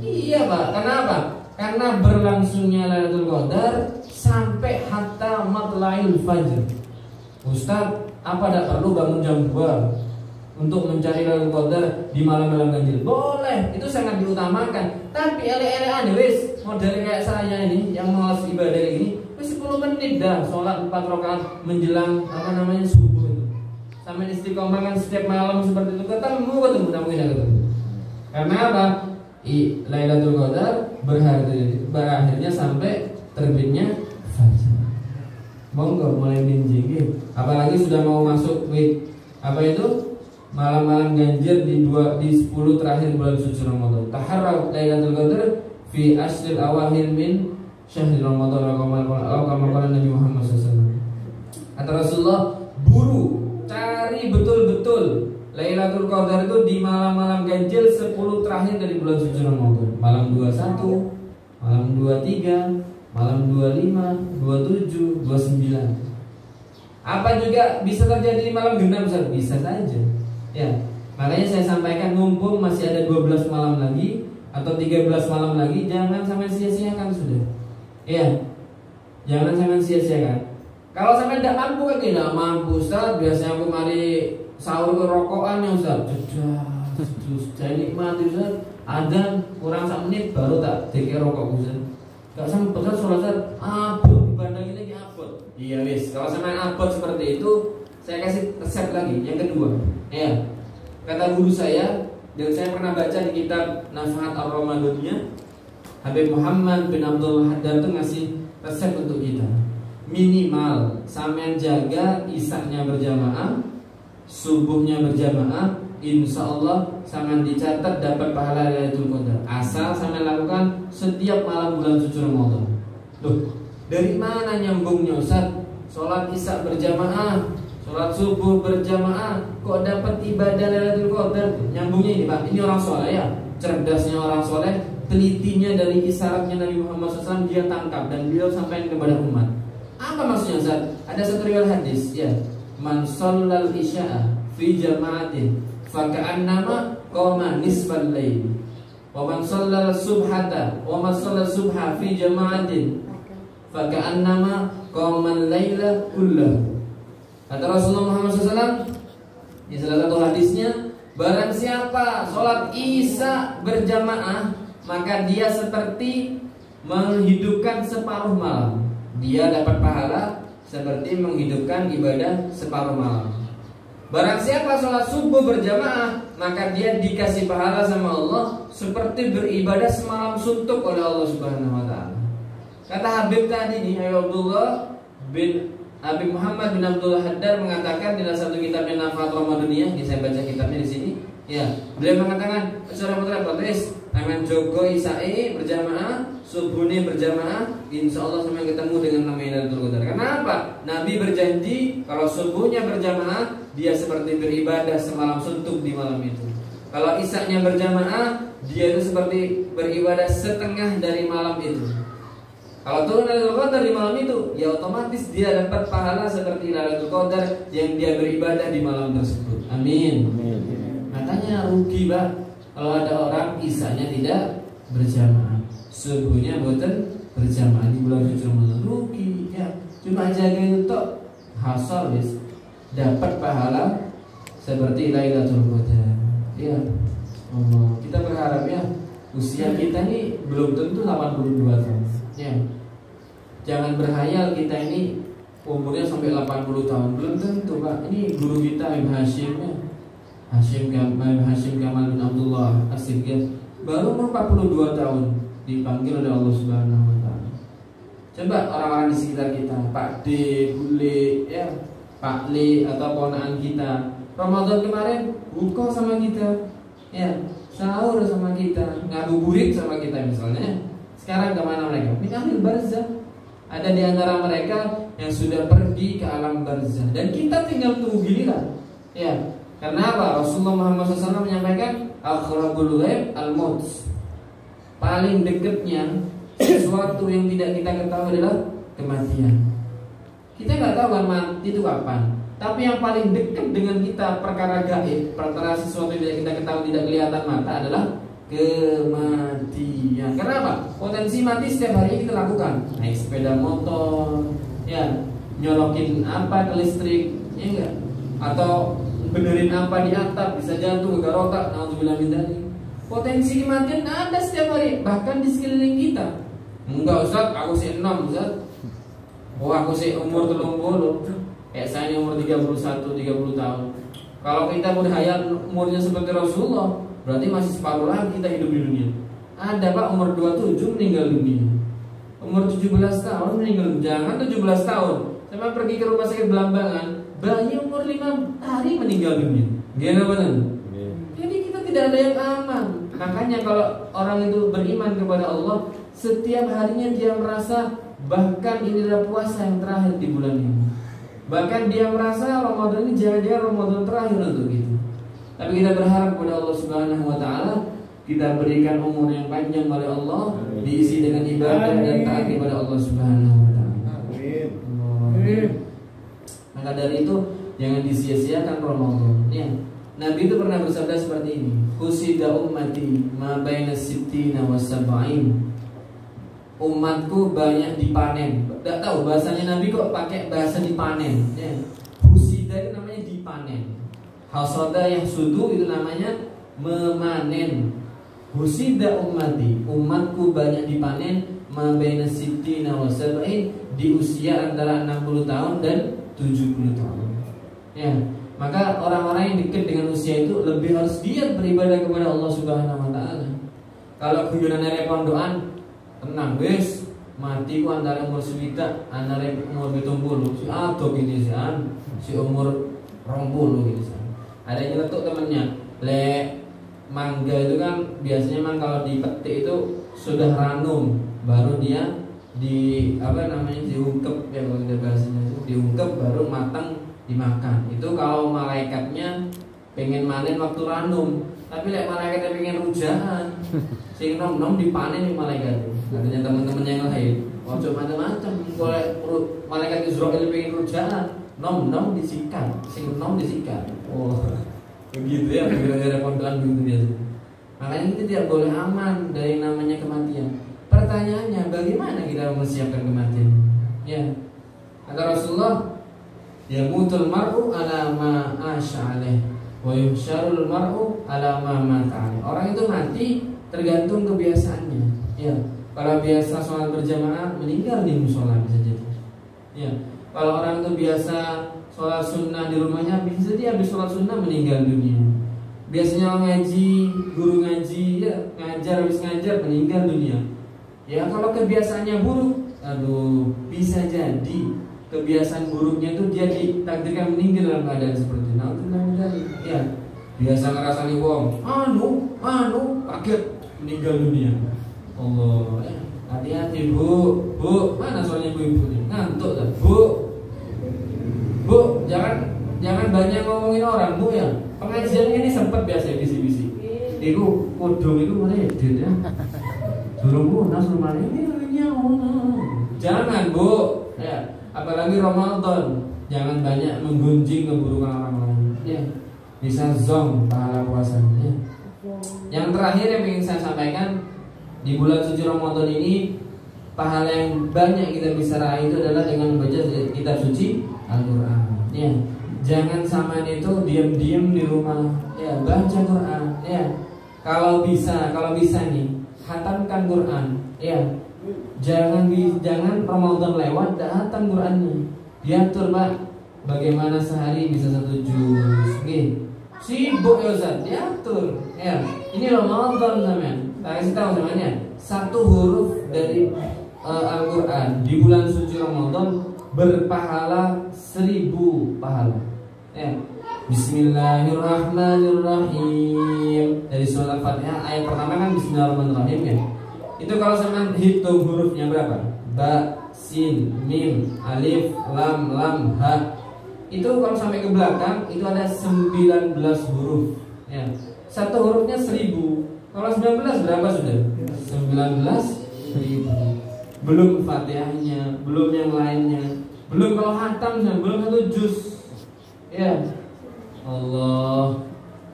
Iya Pak, kenapa? Karena berlangsungnya Lailatul Qadar sampai hatta matla'il fajr. Ustaz, apa tidak perlu bangun jam 2 untuk mencari Lailatul Qadar di malam-malam ganjil? Boleh, itu sangat diutamakan. Tapi ele-ele wis model kayak saya ini yang malas ibadah kayak gini, wis 10 menit dah sholat 4 rakaat menjelang subuh itu. Sampai istiqomah kan setiap malam seperti itu, ketemu mungkin. Karena apa? Lailatul Qadar berakhirnya sampai terbitnya fajar. Monggo mulai ninjing. Apalagi sudah mau masuk apa itu? Malam-malam ganjil di 10 terakhir bulan suci Ramadan. Taharrau Lailatul Qadar fi ashril awahir min syahril Ramadan kama qala Nabi Muhammad SAW. Kata Rasulullah, buru, cari betul-betul Lailatul Qadar itu di malam-malam ganjil 10 terakhir dari bulan suci Ramadan. Malam 21, malam 23, malam 25, 27, 29. Apa juga bisa terjadi di malam genap, Ustaz? Bisa saja. Ya, makanya saya sampaikan mumpung masih ada 12 malam lagi atau 13 malam lagi, jangan sampai sia-siakan sudah. Ya, jangan sampai sia-siakan. Kalau sampai tidak mampu, kan tidak mampu, Ustaz. Biasanya aku mari sahur ke rokokan ya, Ustaz. Saya nikmati, Ustaz. Adzan kurang 1 menit baru tak dikira rokok, Ustaz. Gak sampai betul sholat, Ustaz. Abot dibandingin lagi abot. Iya wis, kalau sampai abot seperti itu, saya kasih resep lagi. Yang kedua, ya, kata guru saya dan saya pernah baca di kitab Nafahat Ar-Ramadaniyah, Habib Muhammad bin Abdul Haddad itu ngasih resep untuk kita. Minimal sampean jaga isaknya berjamaah, subuhnya berjamaah, insya Allah sampean dicatat dapat pahala Lailatul Qadar. Asal sampean lakukan setiap malam bulan suci Ramadan. Loh, dari mana nyambungnya, Ustaz? Sholat isya berjamaah, sholat subuh berjamaah, kok dapat ibadah Lailatul Qadar? Nyambungnya ini, Pak. Ini orang soleh ya, cerdasnya orang soleh, telitinya dari isyaratnya Nabi Muhammad SAW dia tangkap dan beliau sampaikan kepada umat. Apa maksudnya, Ustaz? Ada satu riwayat hadis, ya. Man shallal isya'a fi jama'atin fa ka'annama qama nisfal lail. Wa man shallal subhata wa man shallal subha fi jama'atin fa ka'annama qama al-laila kullahu. Kata Rasulullah Muhammad SAW di salah satu hadisnya, barang siapa sholat isya berjamaah, maka dia seperti menghidupkan separuh malam. Dia dapat pahala seperti menghidupkan ibadah separuh malam. Barang siapa sholat subuh berjamaah, maka dia dikasih pahala sama Allah seperti beribadah semalam suntuk oleh Allah Subhanahu wa ta'ala. Kata Habib tadi nih, Habib Muhammad bin Abdul Haddad mengatakan dalam satu kitabnya Nafahat Ramadaniyah, saya baca kitabnya di sini. Ya, beliau mengatakan secara mutlak aman jogo isai berjamaah, subuhnya berjamaah, insya Allah sampai ketemu dengan namanya Lailatul Qadar. Kenapa? Nabi berjanji kalau subuhnya berjamaah, dia seperti beribadah semalam suntuk di malam itu. Kalau isaknya berjamaah, dia itu seperti beribadah setengah dari malam itu. Kalau turun Lailatul Qadar di malam itu, ya otomatis dia dapat pahala seperti Lailatul Qadar yang dia beribadah di malam tersebut. Amin. Makanya rugi, Pak, kalau ada orang isanya tidak berjamaah, subuhnya boten berjamaah di bulan suci Ramadan, rugi ya. Cuma jaga itu hasal wis dapat pahala seperti Lailatul Qadar. Ya. Kita berharap ya usia kita ini belum tentu 82 tahun. Ya. Jangan berhayal kita ini umurnya sampai 80 tahun, belum tentu, Pak. Ini guru kita Ibn Hashim ya. Hashim Kamal bin Abdullah As-Siddiq baru umur 42 tahun dipanggil oleh Allah Subhanahu wa ta'ala. Coba orang-orang di sekitar kita, Pak D, Bule, ya, Pak Le atau ponakan kita, Ramadan kemarin buka sama kita, ya, sahur sama kita, ngabuburit sama kita misalnya. Sekarang kemana mereka? Minahil barzah. Ada di antara mereka yang sudah pergi ke alam barzah dan kita tinggal tunggu giliran. Ya. Karena apa? Rasulullah Muhammad SAW menyampaikan aqrabul ghaib al-maut. Paling dekatnya sesuatu yang tidak kita ketahui adalah kematian. Kita nggak tahu kan mati itu kapan. Tapi yang paling dekat dengan kita perkara gaib, perkara sesuatu yang tidak kita ketahui, tidak kelihatan mata adalah kematian. Kenapa? Potensi mati setiap hari kita lakukan. Naik sepeda motor, ya, nyolokin apa ke listrik, ya enggak? Atau benerin apa di atap, bisa jantung, gagal otak, naudzubillah min dzalik. Potensi kematian ada setiap hari, bahkan di sekeliling kita. Enggak, Ustaz, aku sih 6, Ustaz. Oh, aku sih umur 30. Kayak saya ini umur 31, 30 tahun. Kalau kita berhayal umurnya seperti Rasulullah, berarti masih separuh lagi kita hidup di dunia. Ada Pak umur 27 meninggal dunia, umur 17 tahun meninggal dunia. Jangan 17 tahun. Saya pergi ke rumah sakit Belambangan, bayi umur 5 hari meninggal dunia. Gimana benar? Jadi kita tidak ada yang aman. Makanya kalau orang itu beriman kepada Allah, setiap harinya dia merasa bahkan ini adalah puasa yang terakhir di bulan ini. Bahkan dia merasa Ramadan ini jangan-jangan Ramadan terakhir untuk kita. Tapi kita berharap kepada Allah Subhanahu wa taala, kita berikan umur yang panjang oleh Allah, diisi dengan ibadah dan taat kepada Allah Subhanahu wa taala. Amin. Maka dari itu jangan disia-siakan Ramadan. Ya. Nabi itu pernah bersabda seperti ini, "Husida ummati ma baina sittina wa sab'in." Umatku banyak dipanen. Tidak tahu bahasanya Nabi kok pakai bahasa dipanen. Ya. Husida itu namanya dipanen. Hasada yahsudu itu namanya memanen. Husida ummati, umatku banyak dipanen ma baina sittina wa sab'in, di usia antara 60 tahun dan 70 tahun. Ya. Maka orang-orang yang dekat dengan usia itu lebih harus giat beribadah kepada Allah Subhanahu wa taala. Kalau guyonan arek pondokan, tenang wis, mati ku antara umur sewidak, antara umur 70. Si adok ini si umur 20 gitu. Ada yang nyeletuk temennya, "Lek mangga itu kan biasanya memang kalau dipetik itu sudah ranum, baru dia diungkep ya, kalau kita bahasanya itu diungkep baru matang dimakan. Itu kalau malaikatnya pengen manen waktu ranum. Tapi lek malaikatnya pengen rujahan, sing nom-nom dipanen di malaikat. Katanya teman-teman yang lain, ojo macam-macam. Kalau malaikat Israil pengen rujahan, nom-nom disikat, sing nom disikat. Oh, begitu ya, gara-gara pondokan begitu biasa. Makanya kita tidak boleh aman dari namanya kematian. Pertanyaannya, bagaimana kita mempersiapkan kematian? Ya, kata Rasulullah, yamutul mar'u ala ma asy'aleh wa yuhsyarul mar'u ala ma mata. Orang itu mati tergantung kebiasaannya. Ya, kalau biasa sholat berjamaah, meninggal di musola bisa jadi. Ya, kalau orang itu biasa sholat sunnah di rumahnya, bisa jadi habis sholat sunnah meninggal dunia. Biasanya ngaji, guru ngaji, ya ngajar habis ngajar meninggal dunia. Ya, kalau kebiasaannya buruk, aduh, bisa jadi kebiasaan buruknya itu dia ditakdirkan meninggal dalam keadaan seperti itu. Nah, ya, biasa ngerasani wong, kaget meninggal dunia. Allah, ya, hati-hati bu, mana soalnya ibu ini ngantuk kan, bu, jangan banyak ngomongin orang bu ya. Pengajian ini sempat biasa bisi-bisi. Iku kodong itu mana ya dia? Durung nas rumahnya ini jangan bu, ya. Apalagi Ramadan, jangan banyak menggunjing keburukan orang lain. Ya, bisa zong pahala puasanya. Yang terakhir yang ingin saya sampaikan, di bulan suci Ramadan ini, pahala yang banyak kita bisa raih itu adalah dengan membaca kitab suci Al-Quran. Ya, jangan sama itu diam-diam di rumah. Ya, baca Quran. Ya, kalau bisa nih, khatamkan Quran. Ya. Jangan Ramadan lewat dah hatam Qurannya. Diatur Pak, bagaimana sehari bisa 1 juz. Sibuk ya Ustaz, diatur. Ya, ini Ramadan sampean. Kasih tahu namanya. 1 huruf dari Al-Quran di bulan suci Ramadan berpahala 1000 pahala. Ya. Bismillahirrahmanirrahim. Dari surah Al-Fatihah ayat pertama kan Bismillahirrahmanirrahim ya. Itu kalau sampean hitung hurufnya berapa? Ba, sin, mim, alif, lam, ha. Itu kalau sampai ke belakang itu ada 19 huruf. Ya. 1 hurufnya 1000. Kalau 19 berapa sudah? 19.000. Belum Fatihahnya, belum yang lainnya. Belum kalau hatam, belum 1 juz. Ya. Allah.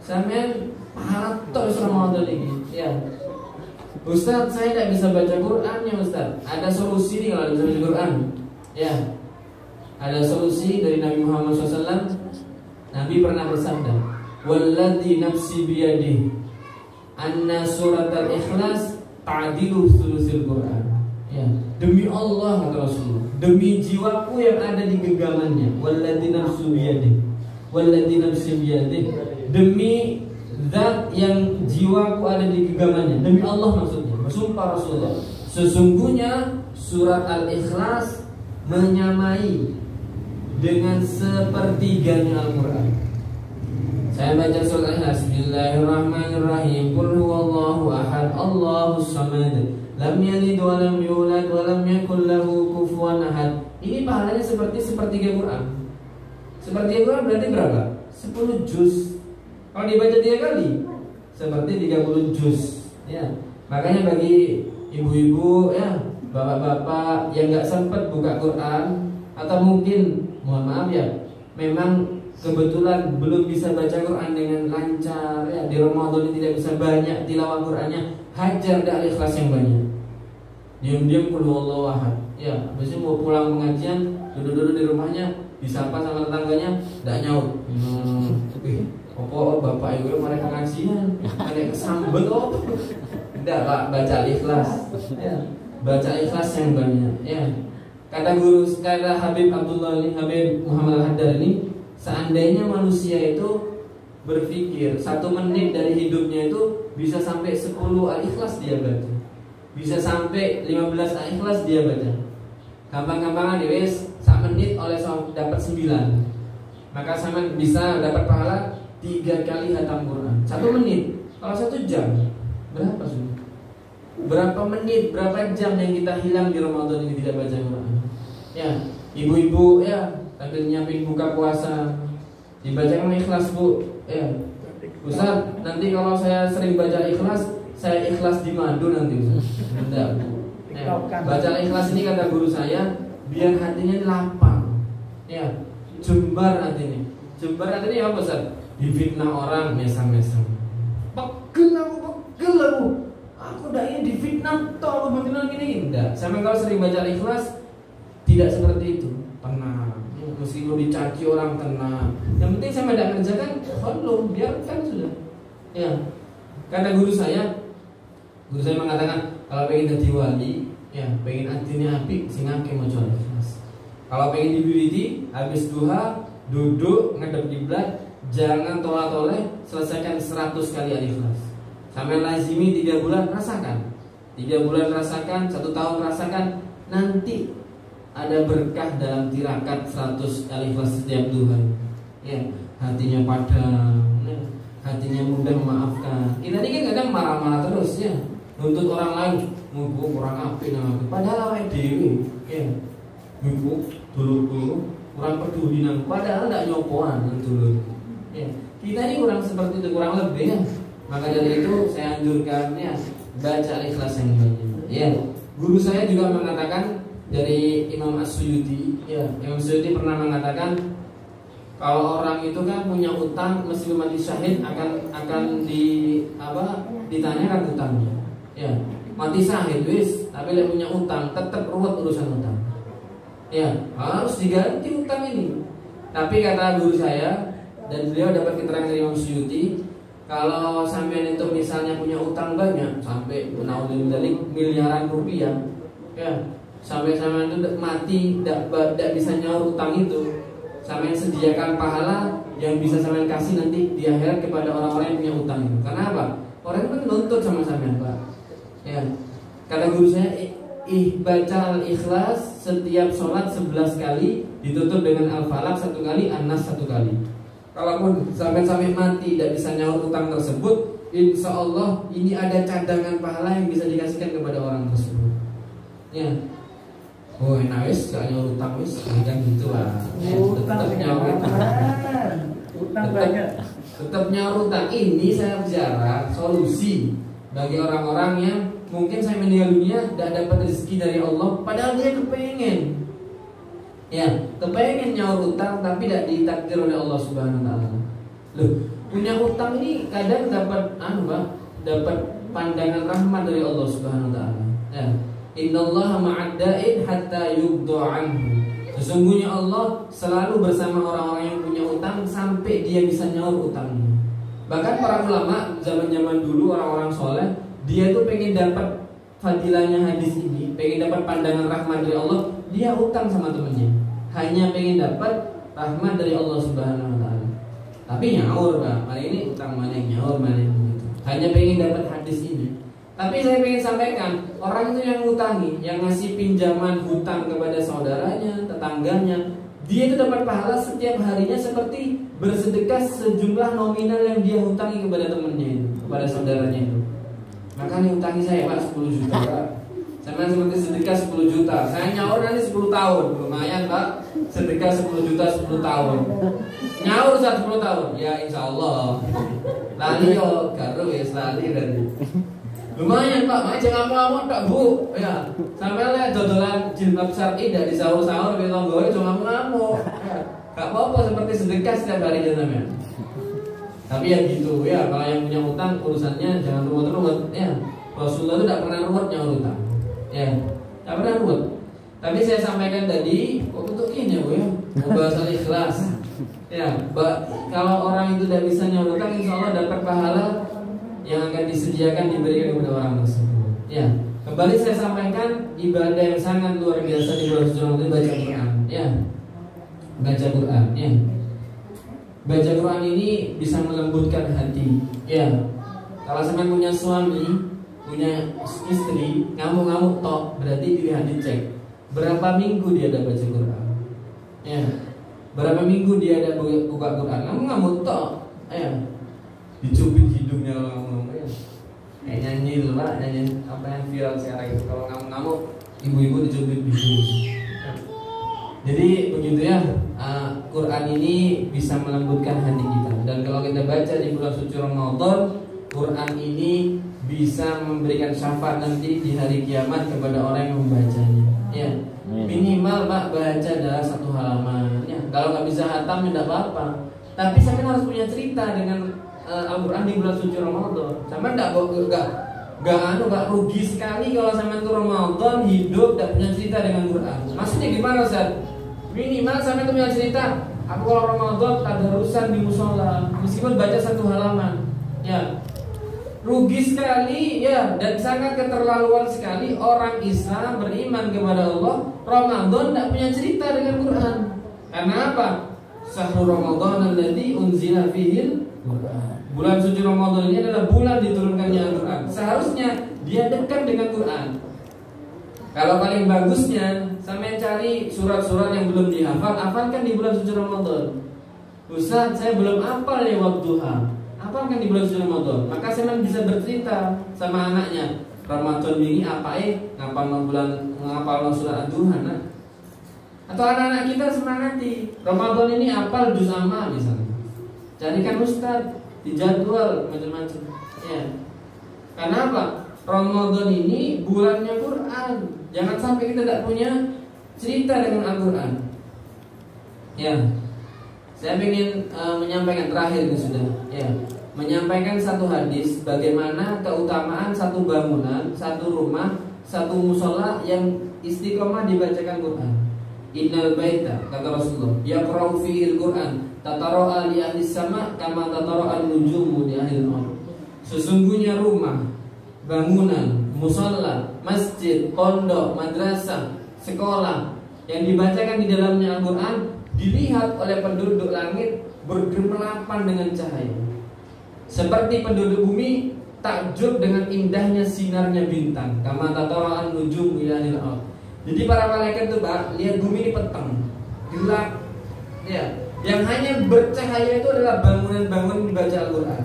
Sampean pahala terus Ramadan ini. Ya. Ustaz, saya tidak bisa baca Qurannya Ustaz. Ada solusi nih kalau bisa baca Quran. Ya, ada solusi dari Nabi Muhammad SAW. Nabi pernah bersabda, "Walladzi nafsi biyadihi, anna surat al-Ikhlas ta'dilu thuluthil Quran." Ya, demi Allah kata Rasulullah, demi jiwaku yang ada di genggamannya. Walladzi nafsi biyadihi, walladzi nafsi biyadihi, demi zat yang jiwaku ada di genggamannya, demi Allah maksudnya. Bersumpah Rasulullah, sesungguhnya surat Al-Ikhlas menyamai dengan sepertiganya Al-Quran. Saya baca surat Al-Ikhlas, Bismillahirrahmanirrahim, Qul huwallahu ahad, Allahus samad, lam yalid wa lam yulad wa lam yakul lahu kufuwan ahad. Ini pahalanya seperti sepertiga Quran. Sepertiga Quran berarti berapa? 10 juz. Kalau dibaca 3 kali seperti 30 juz. Ya. Makanya bagi ibu-ibu ya, bapak-bapak yang nggak sempat buka Quran, atau mungkin mohon maaf ya, memang kebetulan belum bisa baca Quran dengan lancar ya, di Ramadan ini tidak bisa banyak tilawah Qurannya, hajar dah Al-Ikhlas yang banyak. Diam-diam qul huwallahu ahad. Ya, habis mau pulang pengajian, duduk-duduk di rumahnya, disapa sama tetangganya, enggak nyaut. Apa bapak ibu mereka pengajian, ada kesambet apa? Enggak, Pak, baca Al-Ikhlas. Ya, baca Al-Ikhlas yang banyak ya. Kata Habib Muhammad Al-Haddad ini, seandainya manusia itu berpikir 1 menit dari hidupnya itu bisa sampai 10 Al-Ikhlas dia baca, bisa sampai 15 Al-Ikhlas dia baca. Gampang-gampangan ya wis, 1 menit oleh dapat 9. Maka sama bisa dapat pahala 3 kali hatam Quran. 1 menit. Kalau 1 jam berapa sudah? Berapa menit, berapa jam yang kita hilang di Ramadan ini tidak baca Quran? Ya, ibu-ibu ya, sambil nyiapin buka puasa, dibacakan Ikhlas, Bu. Ya. Ustaz, nanti kalau saya sering baca Ikhlas, saya ikhlas di madu nanti, Ustaz. Enggak, Bu. Ya. Baca Ikhlas ini kata guru saya, biar hatinya lapang. Ya, jembar hatinya. Jembar hatinya apa, Ustaz? Difitnah orang mesam-mesam. Pegel aku. Aku udah ini difitnah toh bagaimana gini. Enggak. Sampai kalau sering baca Ikhlas tidak seperti itu. Tenang. Meskipun dicaci orang tenang. Yang penting saya tidak kerjakan, belum biarkan sudah. Ya. Kata guru saya mengatakan kalau pengen jadi wali, ya pengen hatinya api, sing akeh maca Ikhlas. Kalau pengen diwiridi, habis duha duduk ngadep kiblat, jangan tolak-toleh, selesaikan 100 kali Al-Ikhlas. Sampai lazimi 3 bulan rasakan. 3 bulan rasakan, 1 tahun rasakan, nanti ada berkah dalam tirakat 100 Al-Ikhlas setiap duha. Ya, hatinya padam, ya, hatinya mudah memaafkan. Kita ini kan kadang marah-marah terus ya, nuntut orang lain, mumpung orang apik nang aku. Padahal awake dhewe, ya. Mumpung dulu kurang peduli nang, padahal enggak nyopoan nang dulu. Ya, kita ini kurang seperti itu, kurang lebih ya. Maka dari itu saya anjurkan ya, baca Al-Ikhlas yang banyak. Ya, guru saya juga mengatakan dari Imam As-Suyuti, ya, Imam As-Suyuti pernah mengatakan kalau orang itu kan punya utang meskipun mati syahid akan ditanyakan utangnya. Ya, mati syahid wis, tapi dia punya utang, tetap ruwet urusan utang. Ya, harus diganti utang ini. Tapi kata guru saya dan beliau dapat keterangan dari Imam Suyuti, kalau sampean itu misalnya punya utang banyak sampai naudzubillah miliaran rupiah, ya, sampai sampean itu mati tidak bisa nyaur utang itu, sampean sediakan pahala yang bisa sampean kasih nanti di akhirat kepada orang-orang yang punya utang itu. Karena apa? Orang itu kan nuntut sama sampean, Pak. Ya. Kata guru saya, baca Al-Ikhlas setiap sholat 11 kali, ditutup dengan Al-Falaq 1 kali, An-Nas 1 kali. Kalaupun sampai mati tidak bisa nyaur utang tersebut, insya Allah ini ada cadangan pahala yang bisa dikasihkan kepada orang tersebut. Ya. Oh enak wis, gak nyaur utang wis, kan gitu lah. Tetap nyaur utang banyak. Tetap nyaur utang. Ini saya bicara solusi bagi orang-orang yang mungkin saya meninggal dunia tidak dapat rezeki dari Allah, padahal dia kepengen. Ya, kepengen nyaur utang tapi tidak ditakdir oleh Allah Subhanahu wa taala. Loh, punya utang ini kadang dapat dapat pandangan rahmat dari Allah Subhanahu wa taala. Ya. Innallaha ma'ad-da'in hatta yughdha anhu. Sesungguhnya Allah selalu bersama orang-orang yang punya utang sampai dia bisa nyaur utangnya. Bahkan para ulama zaman-zaman dulu, orang-orang soleh, dia tuh pengen dapat fadilahnya hadis ini, pengen dapat pandangan rahmat dari Allah, dia utang sama temennya. Hanya pengen dapat rahmat dari Allah Subhanahu wa taala. Tapi nyaur, Pak. Mana ini utang, mana yang nyaur, mana yang begitu. Hanya pengen dapat hadis ini. Tapi saya ingin sampaikan, orang itu yang ngutangi, yang ngasih pinjaman hutang kepada saudaranya, tetangganya, dia itu dapat pahala setiap harinya seperti bersedekah sejumlah nominal yang dia hutangi kepada temannya itu, kepada saudaranya itu. Makanya hutangi saya Pak 10 juta Pak. Sama seperti sedekah 10 juta. Saya nyaur nanti 10 tahun. Lumayan Pak. Sedekah 10 juta 10 tahun. Nyaur 10 tahun. Ya insya Allah. Lali yo karo ya lali dan lumayan Pak, makanya jangan ngamuk tak Bu. Ya, sampai lihat dodolan jilbab syar'i dari sahur-sahur di tonggoe cuma ngamuk. Ya, gak apa-apa seperti sedekah setiap hari namanya. Tapi ya gitu ya, kalau yang punya utang urusannya jangan ruwet-ruwet ya. Rasulullah itu tidak pernah ruwet nyaur utang. Ya, tidak pernah ruwet. Tapi saya sampaikan tadi, kok untuk ini ya, membahas ikhlas. Ya, kalau orang itu tidak bisa nyaur utang, insya Allah dapat pahala yang akan disediakan diberikan kepada orang tersebut. Ya, kembali saya sampaikan ibadah yang sangat luar biasa di bulan suci Ramadan baca Quran. Ya, baca Quran. Ya, baca Quran ini bisa melembutkan hati. Ya, kalau sampai punya suami, punya istri, ngamuk-ngamuk tok, berarti dilihat dicek berapa minggu dia ada baca Quran. Ya, berapa minggu dia ada buka Quran. Ngamuk-ngamuk tok. Ya, dicubit hidungnya kalau ngomong ya. Kayak nyanyi loh Pak, nyanyi apa yang viral sekarang itu, kalau ngamuk-ngamuk ibu-ibu dicubit hidung. Jadi begitu ya, Quran ini bisa melembutkan hati kita. Dan kalau kita baca di bulan suci Ramadan, Quran ini bisa memberikan syafaat nanti di hari kiamat kepada orang yang membacanya. Ya, minimal Pak baca dalam 1 halaman. Ya, kalau nggak bisa hatam tidak apa-apa. Tapi sampai harus punya cerita dengan Al-Quran di bulan suci Ramadan. Sama enggak rugi sekali kalau sama itu Ramadan hidup tidak punya cerita dengan Quran. Maksudnya gimana Ustaz? Minimal sampai itu punya cerita. Aku kalau Ramadan tadarusan di musola, meskipun baca 1 halaman. Ya, rugi sekali ya, dan sangat keterlaluan sekali orang Islam beriman kepada Allah Ramadan tidak punya cerita dengan Quran. Karena apa? Syahrul Ramadan alladzi unzila fihil Quran. Bulan suci Ramadan ini adalah bulan diturunkannya Al-Quran. Seharusnya dia dekat dengan Quran. Kalau paling bagusnya sampai cari surat-surat yang belum dihafal, hafalkan di bulan suci Ramadan. Ustaz, saya belum hafal ya Wadduha. Hafalkan di bulan suci Ramadan. Maka saya bisa bercerita sama anaknya. Ramadan ini apa ngapal surat Ad-Duha nah? Atau anak-anak kita semangati Ramadan ini hafal juz amma misalnya. Carikan ustaz, dijadwal macam-macam. Ya. Karena apa? Ramadan ini bulannya Quran. Jangan sampai kita tidak punya cerita dengan Al-Quran. Ya. Saya ingin menyampaikan terakhir ini sudah. Ya. Menyampaikan satu hadis bagaimana keutamaan satu bangunan, satu rumah, satu musola yang istiqomah dibacakan Quran. Innal baita kata Rasulullah yaqra'u fihi al-Quran tatara'a li ahli sama kama tatara'a an-nujumu li ahli al-ardh. Sesungguhnya rumah, bangunan, musola, masjid, pondok, madrasah, sekolah yang dibacakan di dalamnya Al-Quran dilihat oleh penduduk langit bergemerlapan dengan cahaya. Seperti penduduk bumi takjub dengan indahnya sinarnya bintang. Kama tatara'a an-nujumu li ahli al-ardh. Jadi para malaikat itu Pak, lihat bumi ini petang, gelap. Ya, yang hanya bercahaya itu adalah bangunan-bangunan dibaca Al-Quran.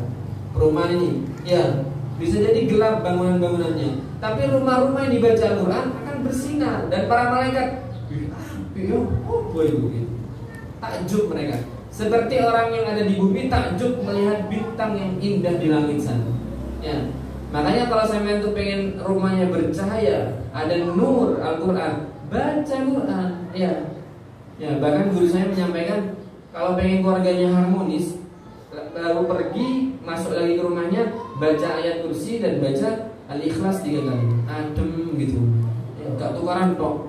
Perumahan ini, ya, bisa jadi gelap bangunan-bangunannya. Tapi rumah-rumah yang dibaca Al-Quran akan bersinar. Dan para malaikat, takjub mereka. Seperti orang yang ada di bumi takjub melihat bintang yang indah di langit sana. Ya. Makanya kalau saya itu pengen rumahnya bercahaya, ada nur Al-Quran, baca Quran. Ya, ya. Bahkan guru saya menyampaikan kalau pengen keluarganya harmonis, baru pergi masuk lagi ke rumahnya, baca ayat kursi dan baca Al-Ikhlas 3 kali, adem gitu. Ya, gak tukaran tok,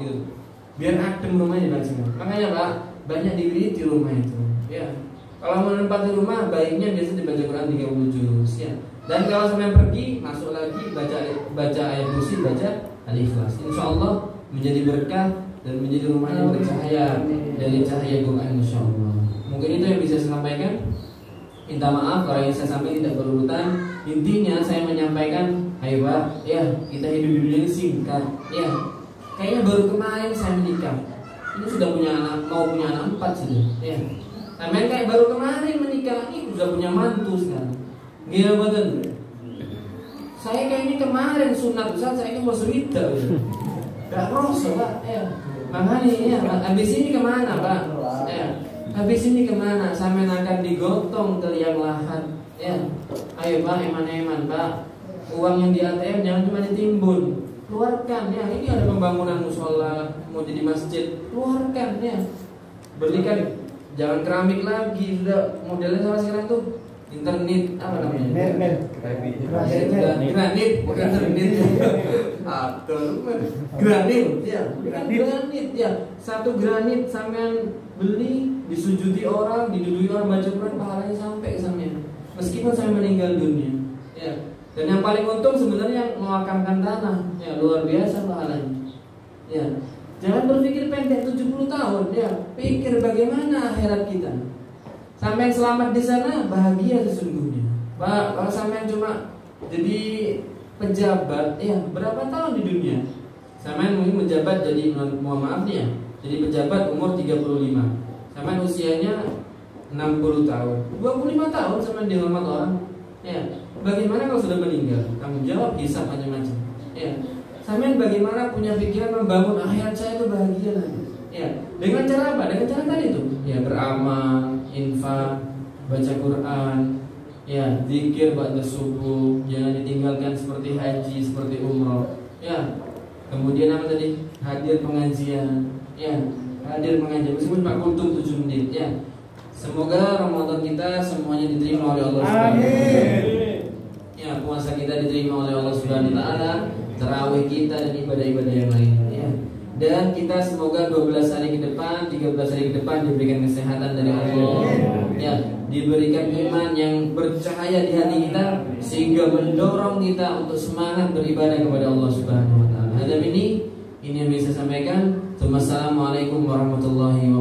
gitu. Biar adem rumahnya baca. Makanya Pak banyak dibeli di rumah itu. Ya. Kalau menempati rumah baiknya biasa dibaca Quran 30 juz. Ya. Dan kalau sampai pergi masuk lagi baca ayat kursi, baca Al-Ikhlas. Insya Allah menjadi berkah dan menjadi rumahnya bercahaya dari cahaya Quran insya Allah. Mungkin itu yang bisa saya sampaikan. minta maaf kalau yang saya sampaikan tidak berurutan. Intinya saya menyampaikan, ayo Pak, ya kita hidup di dunia ini singkat. Ya, kayaknya baru kemarin saya menikah. Ini sudah punya anak, mau punya anak 4 sudah. Ya, sampean kayak baru kemarin menikah, ini sudah punya mantu sekarang. Gila betul. Saya kayak ini kemarin sunat Ustaz, saya ini mau cerita. Gak rasa Pak. Ya, makanya ya, habis ini kemana Pak? Ya. Habis ini kemana? Sampai akan digotong ke liang lahat. Ya, ayo Pak, eman-eman Pak. Uang yang di ATM jangan cuma ditimbun, keluarkan ya. Ini ada pembangunan musola, mau jadi masjid, keluarkan ya. Belikan, jangan keramik lagi. Sudah modelnya sama sekarang tuh internet apa namanya? Granit, bukan internet. Granit ya, bukan granit ya. Satu granit sampean beli, disujudi orang, diduduki orang, baca Quran, pahalanya sampai ke sampean. Meskipun saya meninggal dunia. Ya. Dan yang paling untung sebenarnya yang mewakamkan tanah. Ya, luar biasa pahalanya. Ya. Jangan berpikir pendek 70 tahun ya. Pikir bagaimana akhirat kita. Sampai yang selamat di sana bahagia sesungguhnya. Pak, kalau sampai cuma jadi pejabat, ya berapa tahun di dunia? Sampai mungkin menjabat jadi, mohon maaf nih ya, jadi pejabat umur 35. Sampai usianya 60 tahun, 25 tahun sampai dihormat orang. Ya, bagaimana kalau sudah meninggal? Tanggung jawab, hisab macam-macam. Ya, sampai bagaimana punya pikiran membangun akhirat saya itu bahagia lagi. Ya, dengan cara apa? Dengan cara tadi itu. Ya, beramal, infak, baca Quran, ya, zikir ba'da subuh, jangan ditinggalkan seperti haji, seperti umroh. Ya, kemudian apa tadi? Hadir pengajian. Ya, hadir pengajian meskipun Pak Kultum 7 menit. Ya, semoga Ramadan kita semuanya diterima oleh Allah Subhanahu wa taala. Ya, puasa kita diterima oleh Allah Subhanahu wa taala, tarawih kita dan ibadah-ibadah yang lain. Ya. Dan kita semoga 12 hari ke depan, 13 hari ke depan diberikan kesehatan dari Allah. Ya, diberikan iman yang bercahaya di hati kita sehingga mendorong kita untuk semangat beribadah kepada Allah Subhanahu wa taala. Hadap ini yang bisa sampaikan. Wassalamualaikum warahmatullahi wabarakatuh.